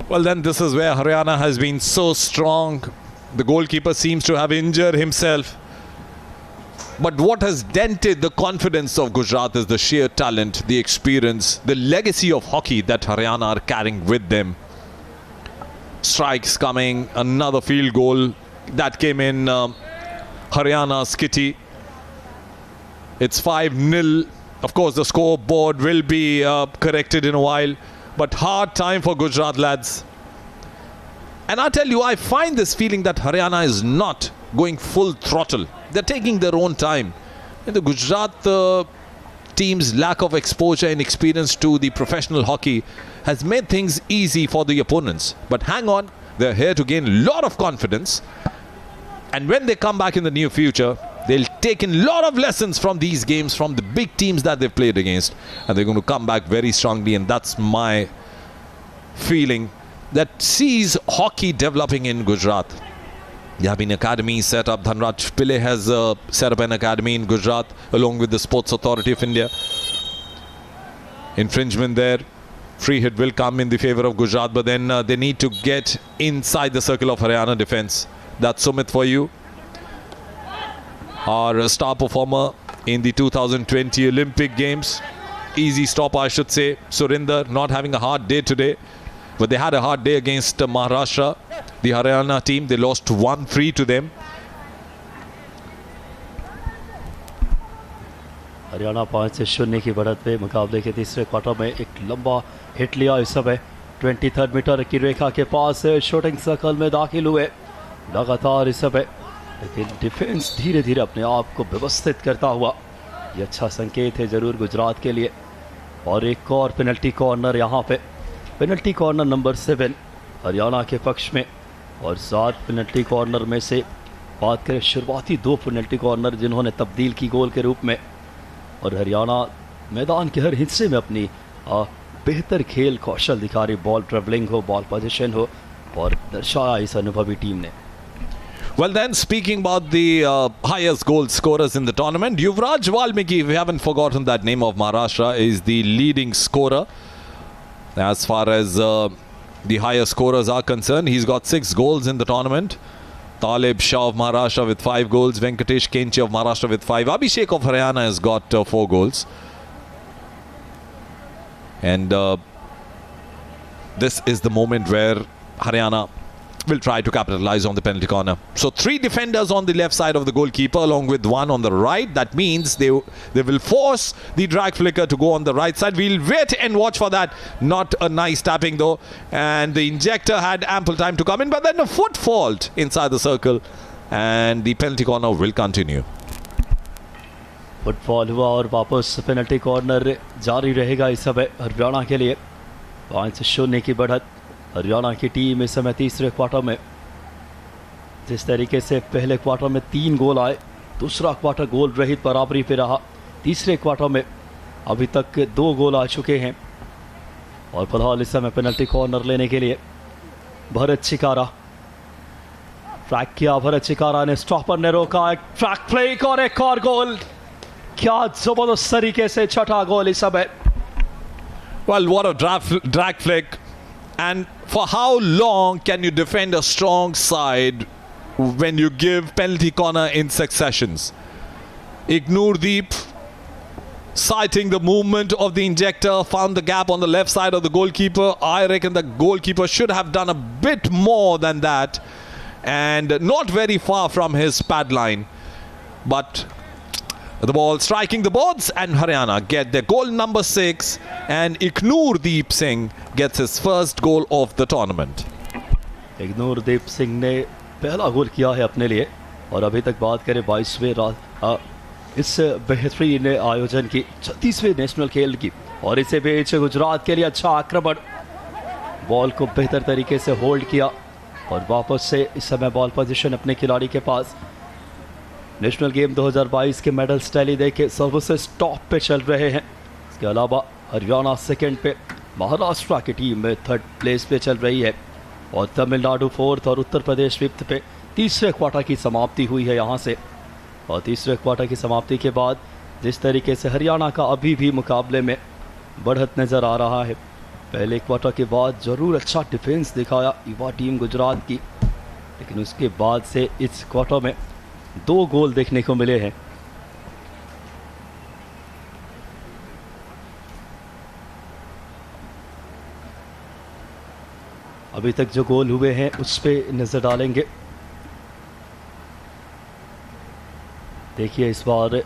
Well, then this is where Haryana has been so strong. The goalkeeper seems to have injured himself. But what has dented the confidence of Gujarat is the sheer talent, the experience, the legacy of hockey that Haryana are carrying with them. Strikes coming, another field goal that came in Haryana's kitty. It's 5-0. Of course, the scoreboard will be corrected in a while. But hard time for Gujarat lads. And I tell you, I find this feeling that Haryana is not going full throttle. They're taking their own time. And the Gujarat team's lack of exposure and experience to the professional hockey has made things easy for the opponents. But hang on, they're here to gain a lot of confidence. And when they come back in the near future, they'll take in a lot of lessons from these games, from the big teams that they've played against. And they're going to come back very strongly. And that's my feeling that sees hockey developing in Gujarat. There have been academies set up. Dhanraj Pillai has set up an academy in Gujarat along with the Sports Authority of India. Infringement there. Free hit will come in the favor of Gujarat, but then they need to get inside the circle of Haryana defense. That's Sumit for you. Our star performer in the 2020 Olympic Games. Easy stop, I should say. Surinder not having a hard day today, but they had a hard day against Maharashtra. The Haryana team, they lost 1-3 to them. Haryana 5-0 की बढ़त पे मुकाबले के तीसरे quarter में एक लंबा hit लिया. इस समय 23 मीटर की रेखा के पास शूटिंग सर्कल में दाखिल हुए लगातार इस समय, लेकिन डिफेंस धीरे धीरे अपने आप को व्यवस्थित करता हुआ. ये अच्छा संकेत है जरूर गुजरात के लिए. और एक और पेनल्टी कॉर्नर यहाँ पे, पेनल्टी कॉर्नर नंबर 7 हरियाणा के पक्ष में. और 7 पेनल्टी कॉर्नर में से बात करें शुरुआती 2 पेनल्टी कॉर्नर जिन्होंने तब्दील की गोल के रूप में. और हरियाणा मैदान के हर हिस्से में अपनी बेहतर खेल कौशल दिखा रही. बॉल ट्रेवलिंग हो, बॉल पोजीशन हो, और दर्शाया इस अनुभवी टीम ने. Well then, speaking about the highest goal scorers in the tournament, Yuvraj Valmiki, we haven't forgotten that name of Maharashtra, is the leading scorer. As far as the highest scorers are concerned, he's got 6 goals in the tournament. Talib Shah of Maharashtra with 5 goals. Venkatesh Kenchi of Maharashtra with 5. Abhishek of Haryana has got 4 goals. And this is the moment where Haryana will try to capitalize on the penalty corner. So 3 defenders on the left side of the goalkeeper along with 1 on the right. That means they will force the drag flicker to go on the right side. We'll wait and watch for that. Not a nice tapping though. And the injector had ample time to come in, but then a foot fault inside the circle. And the penalty corner will continue. Football हुआ और वापस penalty corner जारी रहेगा इस समय हरियाणा के लिए. 5-0 की बढ़त हरियाणा की टीम इस समय तीसरे क्वार्टर में. जिस तरीके से पहले क्वार्टर में 3 गोल आए, दूसरा क्वार्टर गोल रहित बराबरी पे रहा। तीसरे क्वार्टर में अभी तक 2 गोल आ चुके हैं और फिलहाल इस समय पेनल्टी कॉर्नर लेने के लिए भरत चिकारा ट्रैक किया। भरत चिकारा ने स्टॉपर ने रोका, एक ट्रैक फ्लिक और एक और गोल। क्या जबरदस्त तरीके से छठा गोल इस समय। Well, what a drag flick. And for how long can you defend a strong side when you give penalty corner in successions? Ignurdeep, citing the movement of the injector, found the gap on the left side of the goalkeeper. I reckon the goalkeeper should have done a bit more than that and not very far from his pad line. But the ball striking the boards and Haryana get their goal number 6 and Ignurdeep Singh gets his first goal of the tournament. इग्नूरदीप Singh ने पहला गोल किया है अपने लिए और अभी तक बात करें 22वें इस बेहतरीन आयोजन की 36वें नेशनल खेल की और इसे बीच गुजरात के लिए अच्छा आक्रमण, बॉल को बेहतर तरीके से होल्ड किया और वापस से इस समय बॉल पोजीशन अपने खिलाड़ी के पास। नेशनल गेम 2022 के मेडल्स टैली देखे सर्विसेज टॉप पे चल रहे हैं। इसके अलावा हरियाणा सेकंड पे, महाराष्ट्र की टीम में 3rd प्लेस पे चल रही है और तमिलनाडु 4th और उत्तर प्रदेश 5th पे। तीसरे क्वार्टर की समाप्ति हुई है यहाँ से और तीसरे क्वार्टर की समाप्ति के बाद जिस तरीके से हरियाणा का अभी भी मुकाबले में बढ़त नज़र आ रहा है। पहले क्वार्टर के बाद ज़रूर अच्छा डिफेंस दिखाया युवा टीम गुजरात की, लेकिन उसके बाद से इस क्वार्टर में 2 गोल देखने को मिले हैं। अभी तक जो गोल हुए हैं उस पे नजर डालेंगे। देखिए इस बार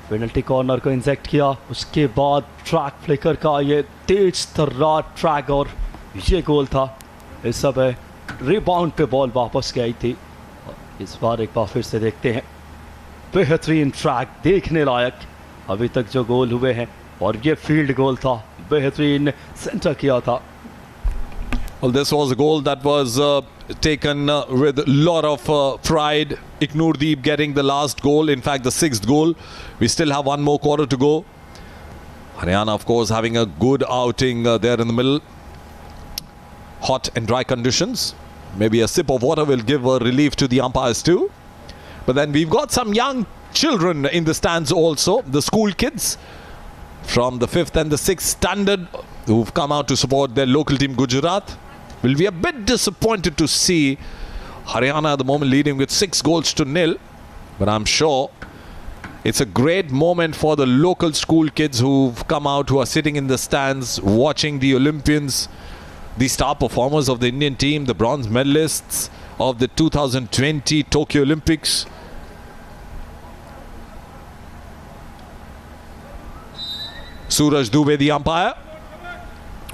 पेनल्टी कॉर्नर को इंजेक्ट किया, उसके बाद ट्रैक फ्लिकर का ये तेज तर्रार ट्रैक और ये गोल था। इस समय रिबाउंड पे बॉल वापस गई थी। इस बार एक बार फिर से देखते हैं, बेहतरीन ट्रैक, देखने लायक। अभी तक जो गोल हुए हैं और ये फील्ड गोल था, बेहतरीन सेंटर किया था। Well, this was a goal that was taken with a lot of pride. Ignurdeep getting the last goal, in fact the 6th goal. We still have one more quarter to go. Haryana of course having a good outing there in the middle. Hot and dry conditions. Maybe a sip of water will give a relief to the umpires too. But then we've got some young children in the stands also, the school kids from the 5th and the 6th standard who've come out to support their local team Gujarat. Will be a bit disappointed to see Haryana at the moment leading with 6-0, but I'm sure it's a great moment for the local school kids who've come out, who are sitting in the stands watching the Olympians, the star performers of the Indian team, the bronze medalists of the 2020 Tokyo Olympics. Suraj Dubey, the umpire.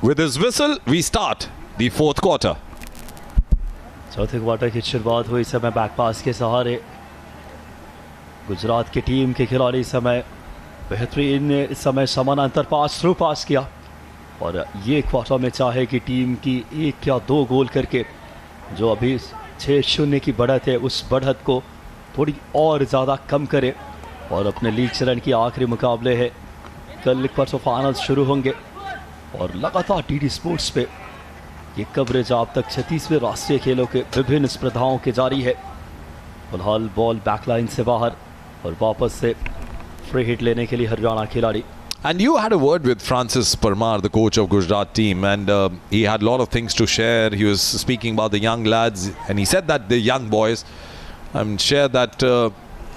With his whistle, we start the 4th quarter. चौथे quarter की शुरुआत हुई। समय back पास के सहारे गुजरात की team के खिलाड़ी समय बेहतरीन इस समय समानांतर पास थ्रू पास किया और ये क्वार्टर में चाहे कि टीम की 1 या 2 गोल करके जो अभी 6-0 की बढ़त है उस बढ़त को थोड़ी और ज़्यादा कम करे और अपने लीग चरण की आखिरी मुकाबले है, कल क्वार्टर फाइनल्स शुरू होंगे और लगातार टीडी स्पोर्ट्स पे ये कवरेज आप तक 36वें राष्ट्रीय खेलों के विभिन्न स्पर्धाओं के जारी है। फिलहाल बॉल बैकलाइन से बाहर और वापस से फ्री हिट लेने के लिए हरियाणा खिलाड़ी। And you had a word with Francis Parmar, the coach of Gujarat team, and he had a lot of things to share. He was speaking about the young lads, and he said that the young boys, share that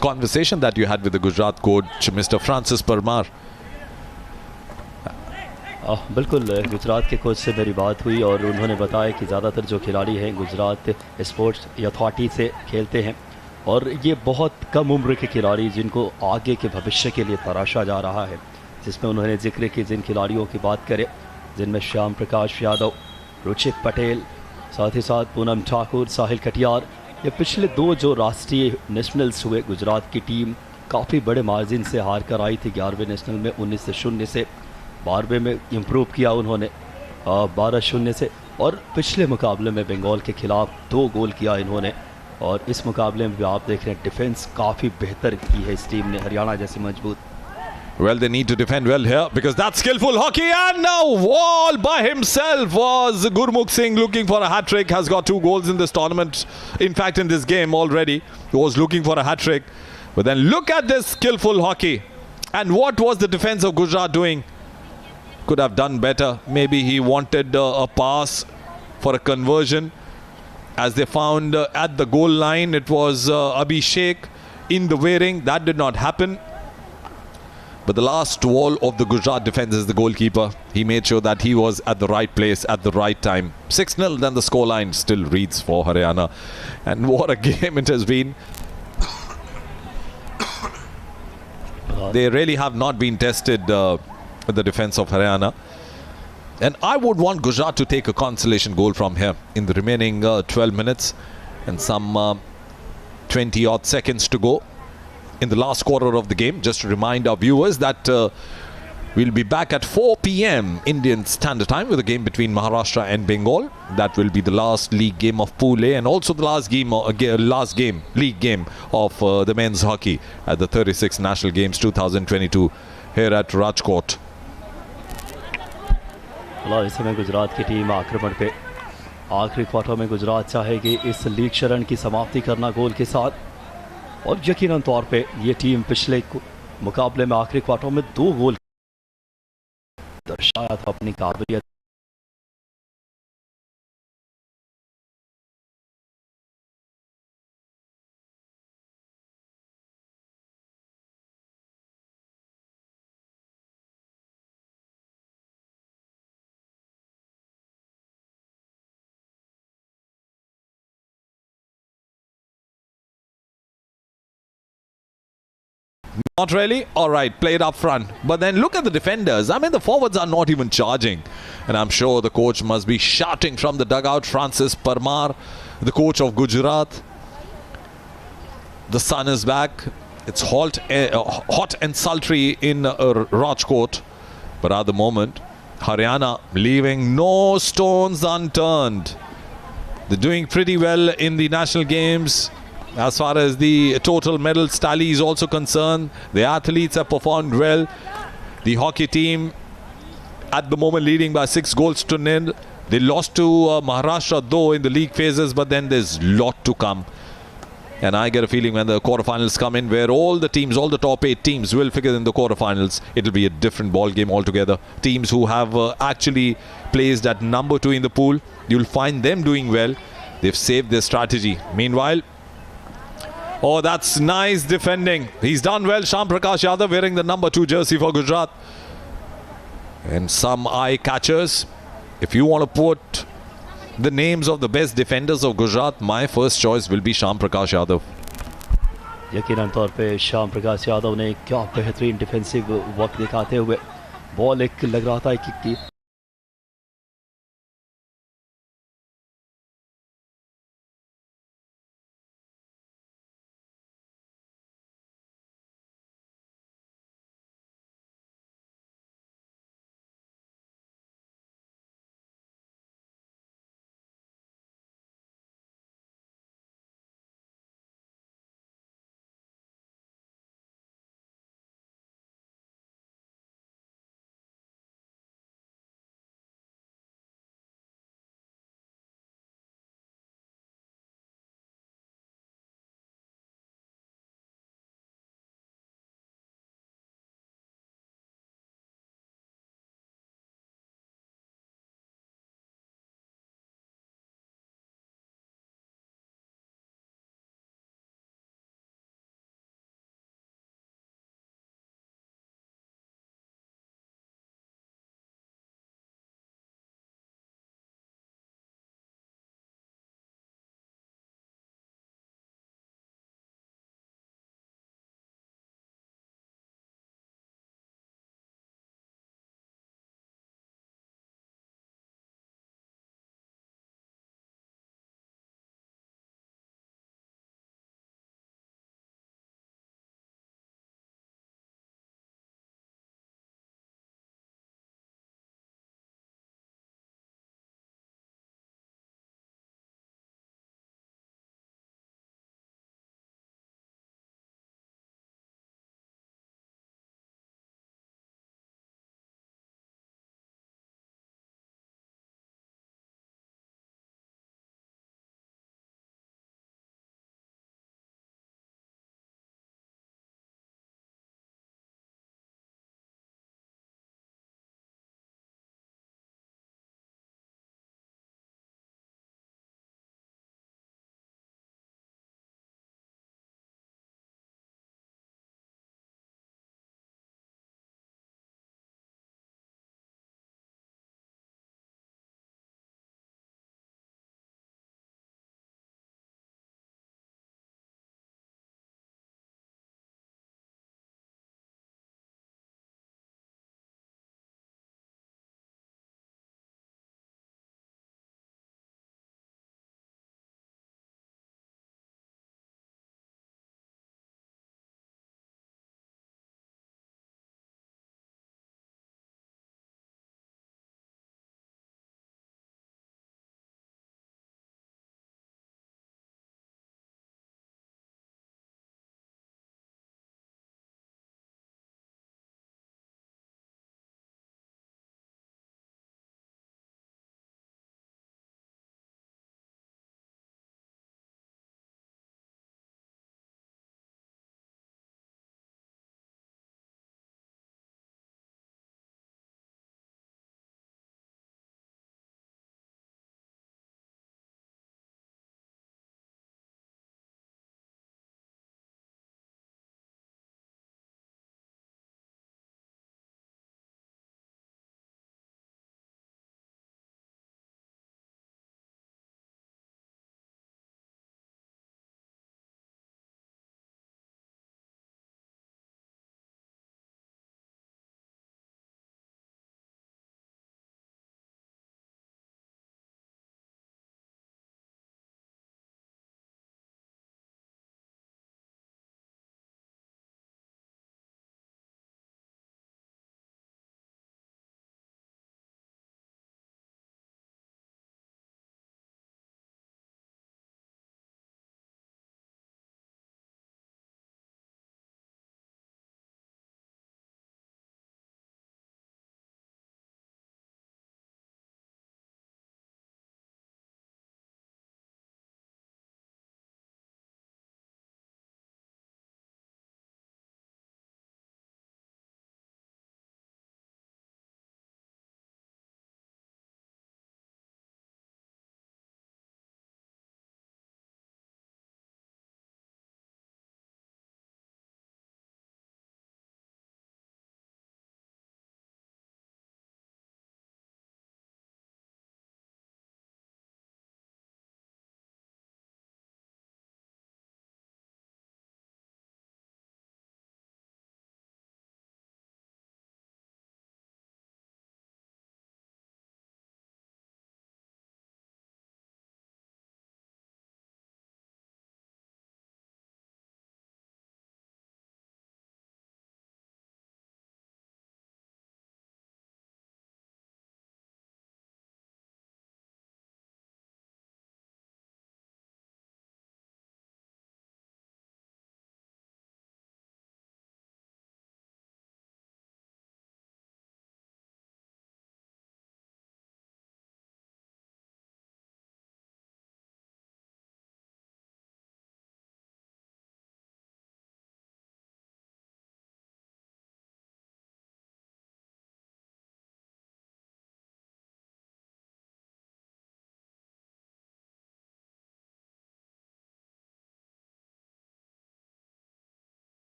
conversation that you had with the Gujarat coach, Mr. Francis Parmar. बिल्कुल, गुजरात के coach से मेरी बात हुई और उन्होंने बताया कि ज़्यादातर जो खिलाड़ी हैं गुजरात स्पोर्ट्स अथॉरिटी से खेलते हैं और ये बहुत कम उम्र के खिलाड़ी जिनको आगे के भविष्य के लिए तराशा जा रहा है, जिसमें उन्होंने जिक्र की जिन खिलाड़ियों की बात करें जिनमें श्याम प्रकाश यादव, रुचित पटेल, साथ ही साथ पूनम ठाकुर, साहिल कटियार, ये पिछले 2 जो राष्ट्रीय नेशनल्स हुए गुजरात की टीम काफ़ी बड़े मार्जिन से हार कर आई थी 11वें नेशनल में 19-0 से। 12वें में इम्प्रूव किया उन्होंने 12-0 से और पिछले मुकाबले में बंगाल के खिलाफ 2 गोल किया इन्होंने और इस मुकाबले में भी आप देख रहे हैं डिफेंस काफ़ी बेहतर की है इस टीम ने, हरियाणा जैसी मजबूत। Well, they need to defend well here because that's skillful hockey, and now all by himself was Gurmukh Singh looking for a hat-trick, has got 2 goals in this tournament. In fact, in this game already, he was looking for a hat-trick. But then look at this skillful hockey. And what was the defense of Gujarat doing? Could have done better. Maybe he wanted a pass for a conversion. As they found at the goal line, it was Abhishek in the wearing. That did not happen. But the last wall of the Gujarat defense is the goalkeeper. He made sure that he was at the right place at the right time. 6-0, then the scoreline still reads for Haryana. And what a game it has been. They really have not been tested, the defense of Haryana. And I would want Gujarat to take a consolation goal from here in the remaining 12 minutes and some 20-odd seconds to go in the last quarter of the game. Just to remind our viewers that we'll be back at 4 p.m. Indian Standard Time with a game between Maharashtra and Bengal. That will be the last league game of Pool A and also the last league game of the men's hockey at the 36th National Games 2022 here at Rajkot. इस समय गुजरात की team आक्रमण पे, आखिरी quarter में गुजरात चाहेगी इस league शरण की समाप्ति करना गोल के साथ, और यकीनन तौर पे ये टीम पिछले मुकाबले में आखिरी क्वार्टर में 2 गोल दर्शाया था अपनी काबिलियत। Not really? Alright, played up front. But then look at the defenders. I mean, the forwards are not even charging. And I'm sure the coach must be shouting from the dugout. Francis Parmar, the coach of Gujarat. The sun is back. It's hot and sultry in Rajkot. But at the moment, Haryana leaving no stones unturned. They're doing pretty well in the national games. As far as the total medals tally is also concerned, the athletes have performed well. The hockey team at the moment leading by 6-0. They lost to Maharashtra though in the league phases, but then there's a lot to come. And I get a feeling when the quarterfinals come in, where all the teams, all the top 8 teams will figure in the quarterfinals, it'll be a different ball game altogether. Teams who have actually placed at number 2 in the pool, you'll find them doing well. They've saved their strategy. Meanwhile, oh, that's nice defending. He's done well. Shyam Prakash Yadav wearing the number 2 jersey for Gujarat. And some eye catchers. If you want to put the names of the best defenders of Gujarat, my first choice will be Shyam Prakash Yadav. यकीनन तौर पे श्याम प्रकाश यादव ने क्या बेहतरीन defensive वक्त दिखाते हुए ball एक लग रहा था कि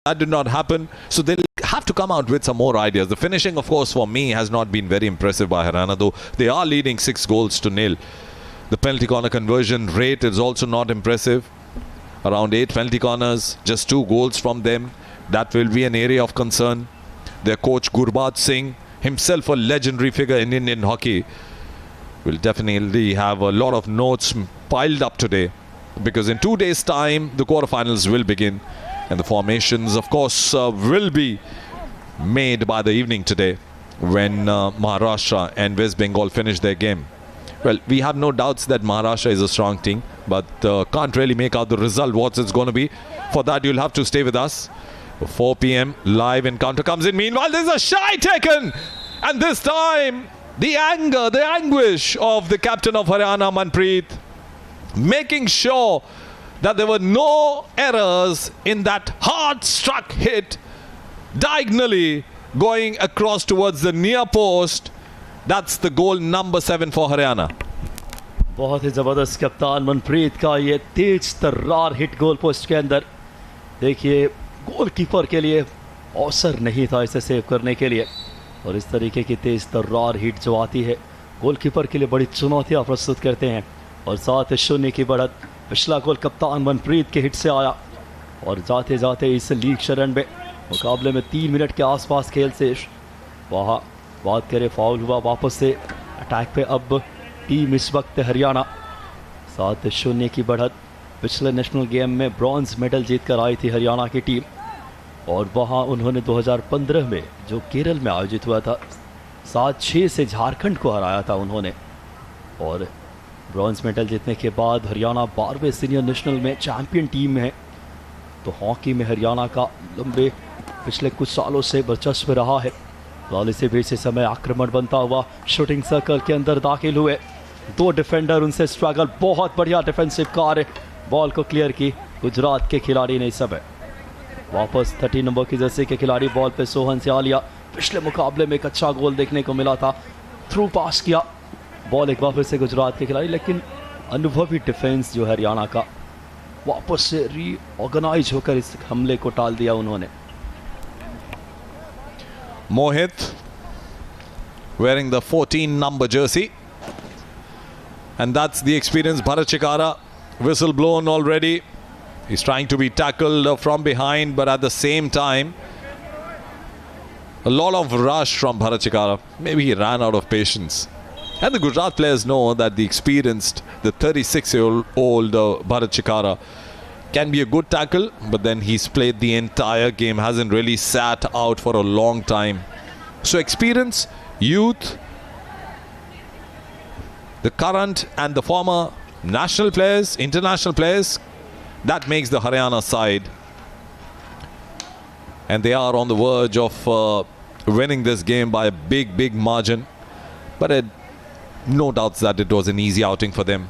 That did not happen, so they'll have to come out with some more ideas. The finishing, of course, for me has not been very impressive by Haryana, though they are leading 6-0. The penalty corner conversion rate is also not impressive. Around 8 penalty corners, just 2 goals from them. That will be an area of concern. Their coach Gurbaz Singh, himself a legendary figure in Indian hockey, will definitely have a lot of notes piled up today, because in 2 days' time the quarterfinals will begin. And the formations, of course, will be made by the evening today when Maharashtra and West Bengal finish their game. Well, we have no doubts that Maharashtra is a strong team, but can't really make out the result, what it's going to be. For that, you'll have to stay with us. 4 p.m. live encounter comes in. Meanwhile, there's a shy taken. And this time, the anger, the anguish of the captain of Haryana, Manpreet, making sure that there were no errors in that hard-struck hit diagonally going across towards the near post. That's the goal number 7 for Haryana. बहुत ही ज़बरदस्त कप्तान मनप्रीत का ये तेज तर्रार hit goal post के अंदर. देखिए, goalkeeper के लिए अवसर नहीं था इसे सेव करने के लिए, और इस तरीके की तेज तर्रार हिट जो आती है गोलकीपर के लिए बड़ी चुनौतियाँ प्रस्तुत करते हैं. और 7-0 की बढ़त. पिछला गोल कप्तान मनप्रीत के हिट से आया, और जाते जाते इस लीग शरण में मुकाबले में 3 मिनट के आसपास खेल से वहाँ बात करें फाउल हुआ. वापस से अटैक पे अब टीम इस वक्त हरियाणा. 7-0 की बढ़त. पिछले नेशनल गेम में ब्रॉन्ज मेडल जीत कर आई थी हरियाणा की टीम, और वहाँ उन्होंने 2015 में जो केरल में आयोजित हुआ था 7-6 से झारखंड को हराया था उन्होंने. और ब्रॉन्ज मेडल जीतने के बाद हरियाणा 12वें सीनियर नेशनल में चैंपियन टीम है. तो हॉकी में हरियाणा का लंबे पिछले कुछ सालों से वर्चस्व रहा है. वाली से भी इसी समय आक्रमण बनता हुआ शूटिंग सर्कल के अंदर दाखिल हुए. 2 डिफेंडर, उनसे स्ट्रगल. बहुत बढ़िया डिफेंसिव कार्य. बॉल को क्लियर की गुजरात के खिलाड़ी ने. इस समय वापस 30 नंबर की जर्सी के खिलाड़ी बॉल पे सोहन से आ लिया. पिछले मुकाबले में एक अच्छा गोल देखने को मिला था. थ्रू पास किया, बॉल एक बार फिर से गुजरात के खिलाड़ी, लेकिन अनुभवी डिफेंस जो हरियाणा का वापस से रीऑर्गेनाइज होकर इस हमले को टाल दिया उन्होंने. Mohit wearing the 14 number jersey, and that's the experienced Bharat Chikara. Whistle blown already. He's trying to be tackled from behind, but at the same time a lot of rush from Bharat Chikara. Maybe he ran out of patience. And the Gujarat players know that the experienced, the 36-year-old Bharat Chikara can be a good tackle, but then he's played the entire game, hasn't really sat out for a long time. So experience, youth, the current and the former national players, international players, that makes the Haryana side. And they are on the verge of winning this game by a big margin. But no doubts that it was an easy outing for them.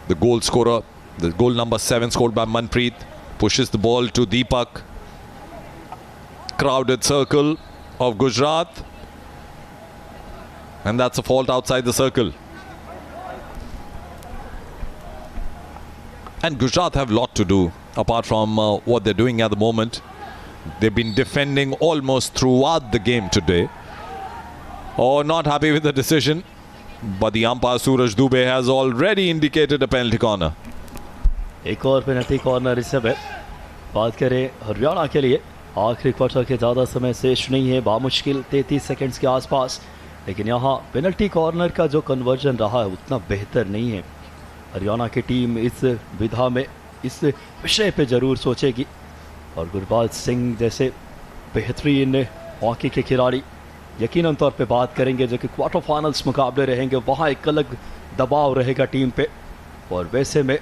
The goal scorer, the goal number 7 scored by Manpreet, pushes the ball to Deepak. Crowded circle of Gujarat, and that's a fault outside the circle. And Gujarat have a lot to do apart from what they're doing at the moment. They've been defending almost throughout the game today. Oh, not happy with the decision, but the umpire Suraj Dubey has already indicated a penalty corner. एक और penalty corner इस समय. बात करें हरियाणा के लिए, आखिरी quarter के ज़्यादा समय शेष नहीं है, बामुश्किल 33 सेकंड्स के आसपास. लेकिन यहाँ पेनल्टी कॉर्नर का जो कन्वर्जन रहा है उतना बेहतर नहीं है. हरियाणा की टीम इस विधा में इस विषय पे ज़रूर सोचेगी, और गुरबाज सिंह जैसे बेहतरीन हॉकी के खिलाड़ी यकीनन तौर पे बात करेंगे, जो कि क्वार्टर फाइनल्स मुकाबले रहेंगे, वहाँ एक अलग दबाव रहेगा टीम पे. और वैसे में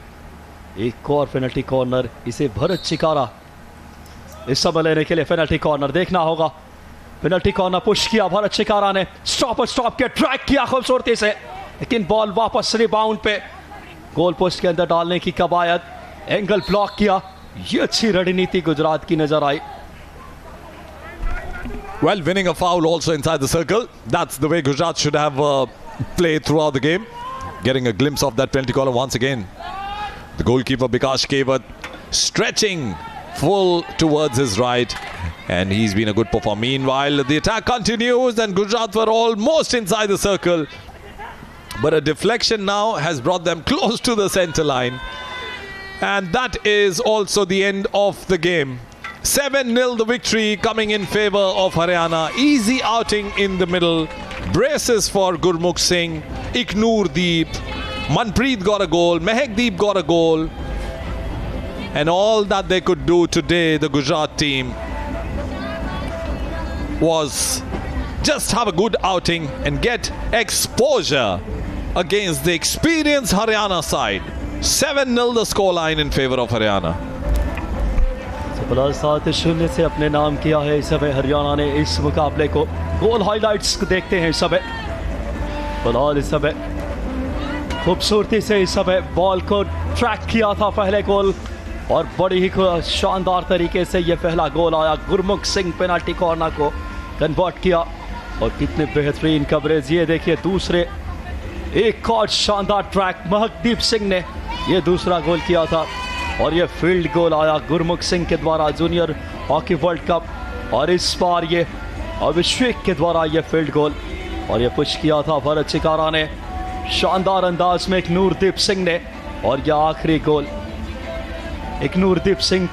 एक और पेनल्टी कॉर्नर, इसे भरत चिकारा इस समय लेने के लिए पेनल्टी कॉर्नर देखना होगा. पेनल्टी कॉर्नर पुश किया भरत चिकारा ने, स्टॉप के ट्रैक किया खूबसूरती से, लेकिन बॉल वापस रिबाउंड पे गोल पोस्ट के अंदर डालने की कवायद. एंगल ब्लॉक किया. ये अच्छी रणनीति गुजरात की नजर आई. Well, winning a foul also inside the circle. That's the way Gujarat should have played throughout the game. Getting a glimpse of that penalty corner once again. The goalkeeper Bikash Kewat stretching full towards his right, and he's been a good performer. Meanwhile, the attack continues, and Gujarat were almost inside the circle, but a deflection now has brought them close to the center line, and that is also the end of the game. 7-0 the victory coming in favor of Haryana. Easy outing in the middle. Braces for Gurmukh Singh, Iknoor Deep, Manpreet got a goal, Mehak Deep got a goal, and all that they could do today, the Gujarat team, was just have a good outing and get exposure against the experienced Haryana side. 7-0 the scoreline in favor of Haryana. 7-0 से अपने नाम किया है इस समय हरियाणा ने इस मुकाबले को। गोल हाइलाइट्स देखते हैं इस समय। फिलहाल इस समय खूबसूरती से इस समय बॉल को ट्रैक किया था पहले गोल, और बड़ी ही शानदार तरीके से ये पहला गोल आया। गुरमुख सिंह पेनल्टी कॉर्नर को कन्वर्ट किया, और कितने बेहतरीन कवरेज। ये देखिए दूसरे एक और शानदार ट्रैक महकदीप सिंह ने ये दूसरा गोल किया था, और ये फील्ड गोल आया गुरमुख सिंह के द्वारा जूनियर हॉकी वर्ल्ड कप, और इस बार ये अभिषेक के द्वारा ये फील्ड गोल, और ये पुश किया था भरत चिकारा ने शानदार अंदाज में इकनूरदीप सिंह ने, और यह आखिरी गोल इकनूरदीप सिंह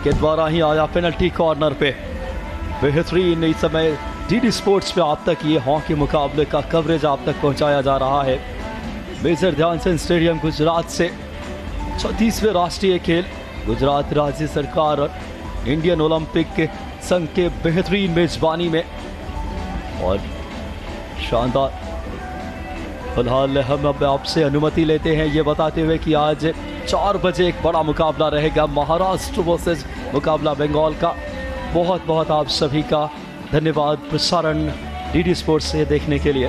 के द्वारा ही आया पेनल्टी कॉर्नर पे। बेहतरीन इस समय डीडी स्पोर्ट्स पे आप तक ये हॉकी मुकाबले का कवरेज आप तक पहुंचाया जा रहा है। मेजर ध्यानचंद स्टेडियम गुजरात से 34वें राष्ट्रीय खेल गुजरात राज्य सरकार और इंडियन ओलंपिक संघ के बेहतरीन मेजबानी में, और शानदार। फिलहाल हम अब आपसे अनुमति लेते हैं ये बताते हुए कि आज 4 बजे एक बड़ा मुकाबला रहेगा महाराष्ट्र वर्सेस मुकाबला बंगाल का। बहुत बहुत आप सभी का धन्यवाद प्रसारण डीडी स्पोर्ट्स से देखने के लिए।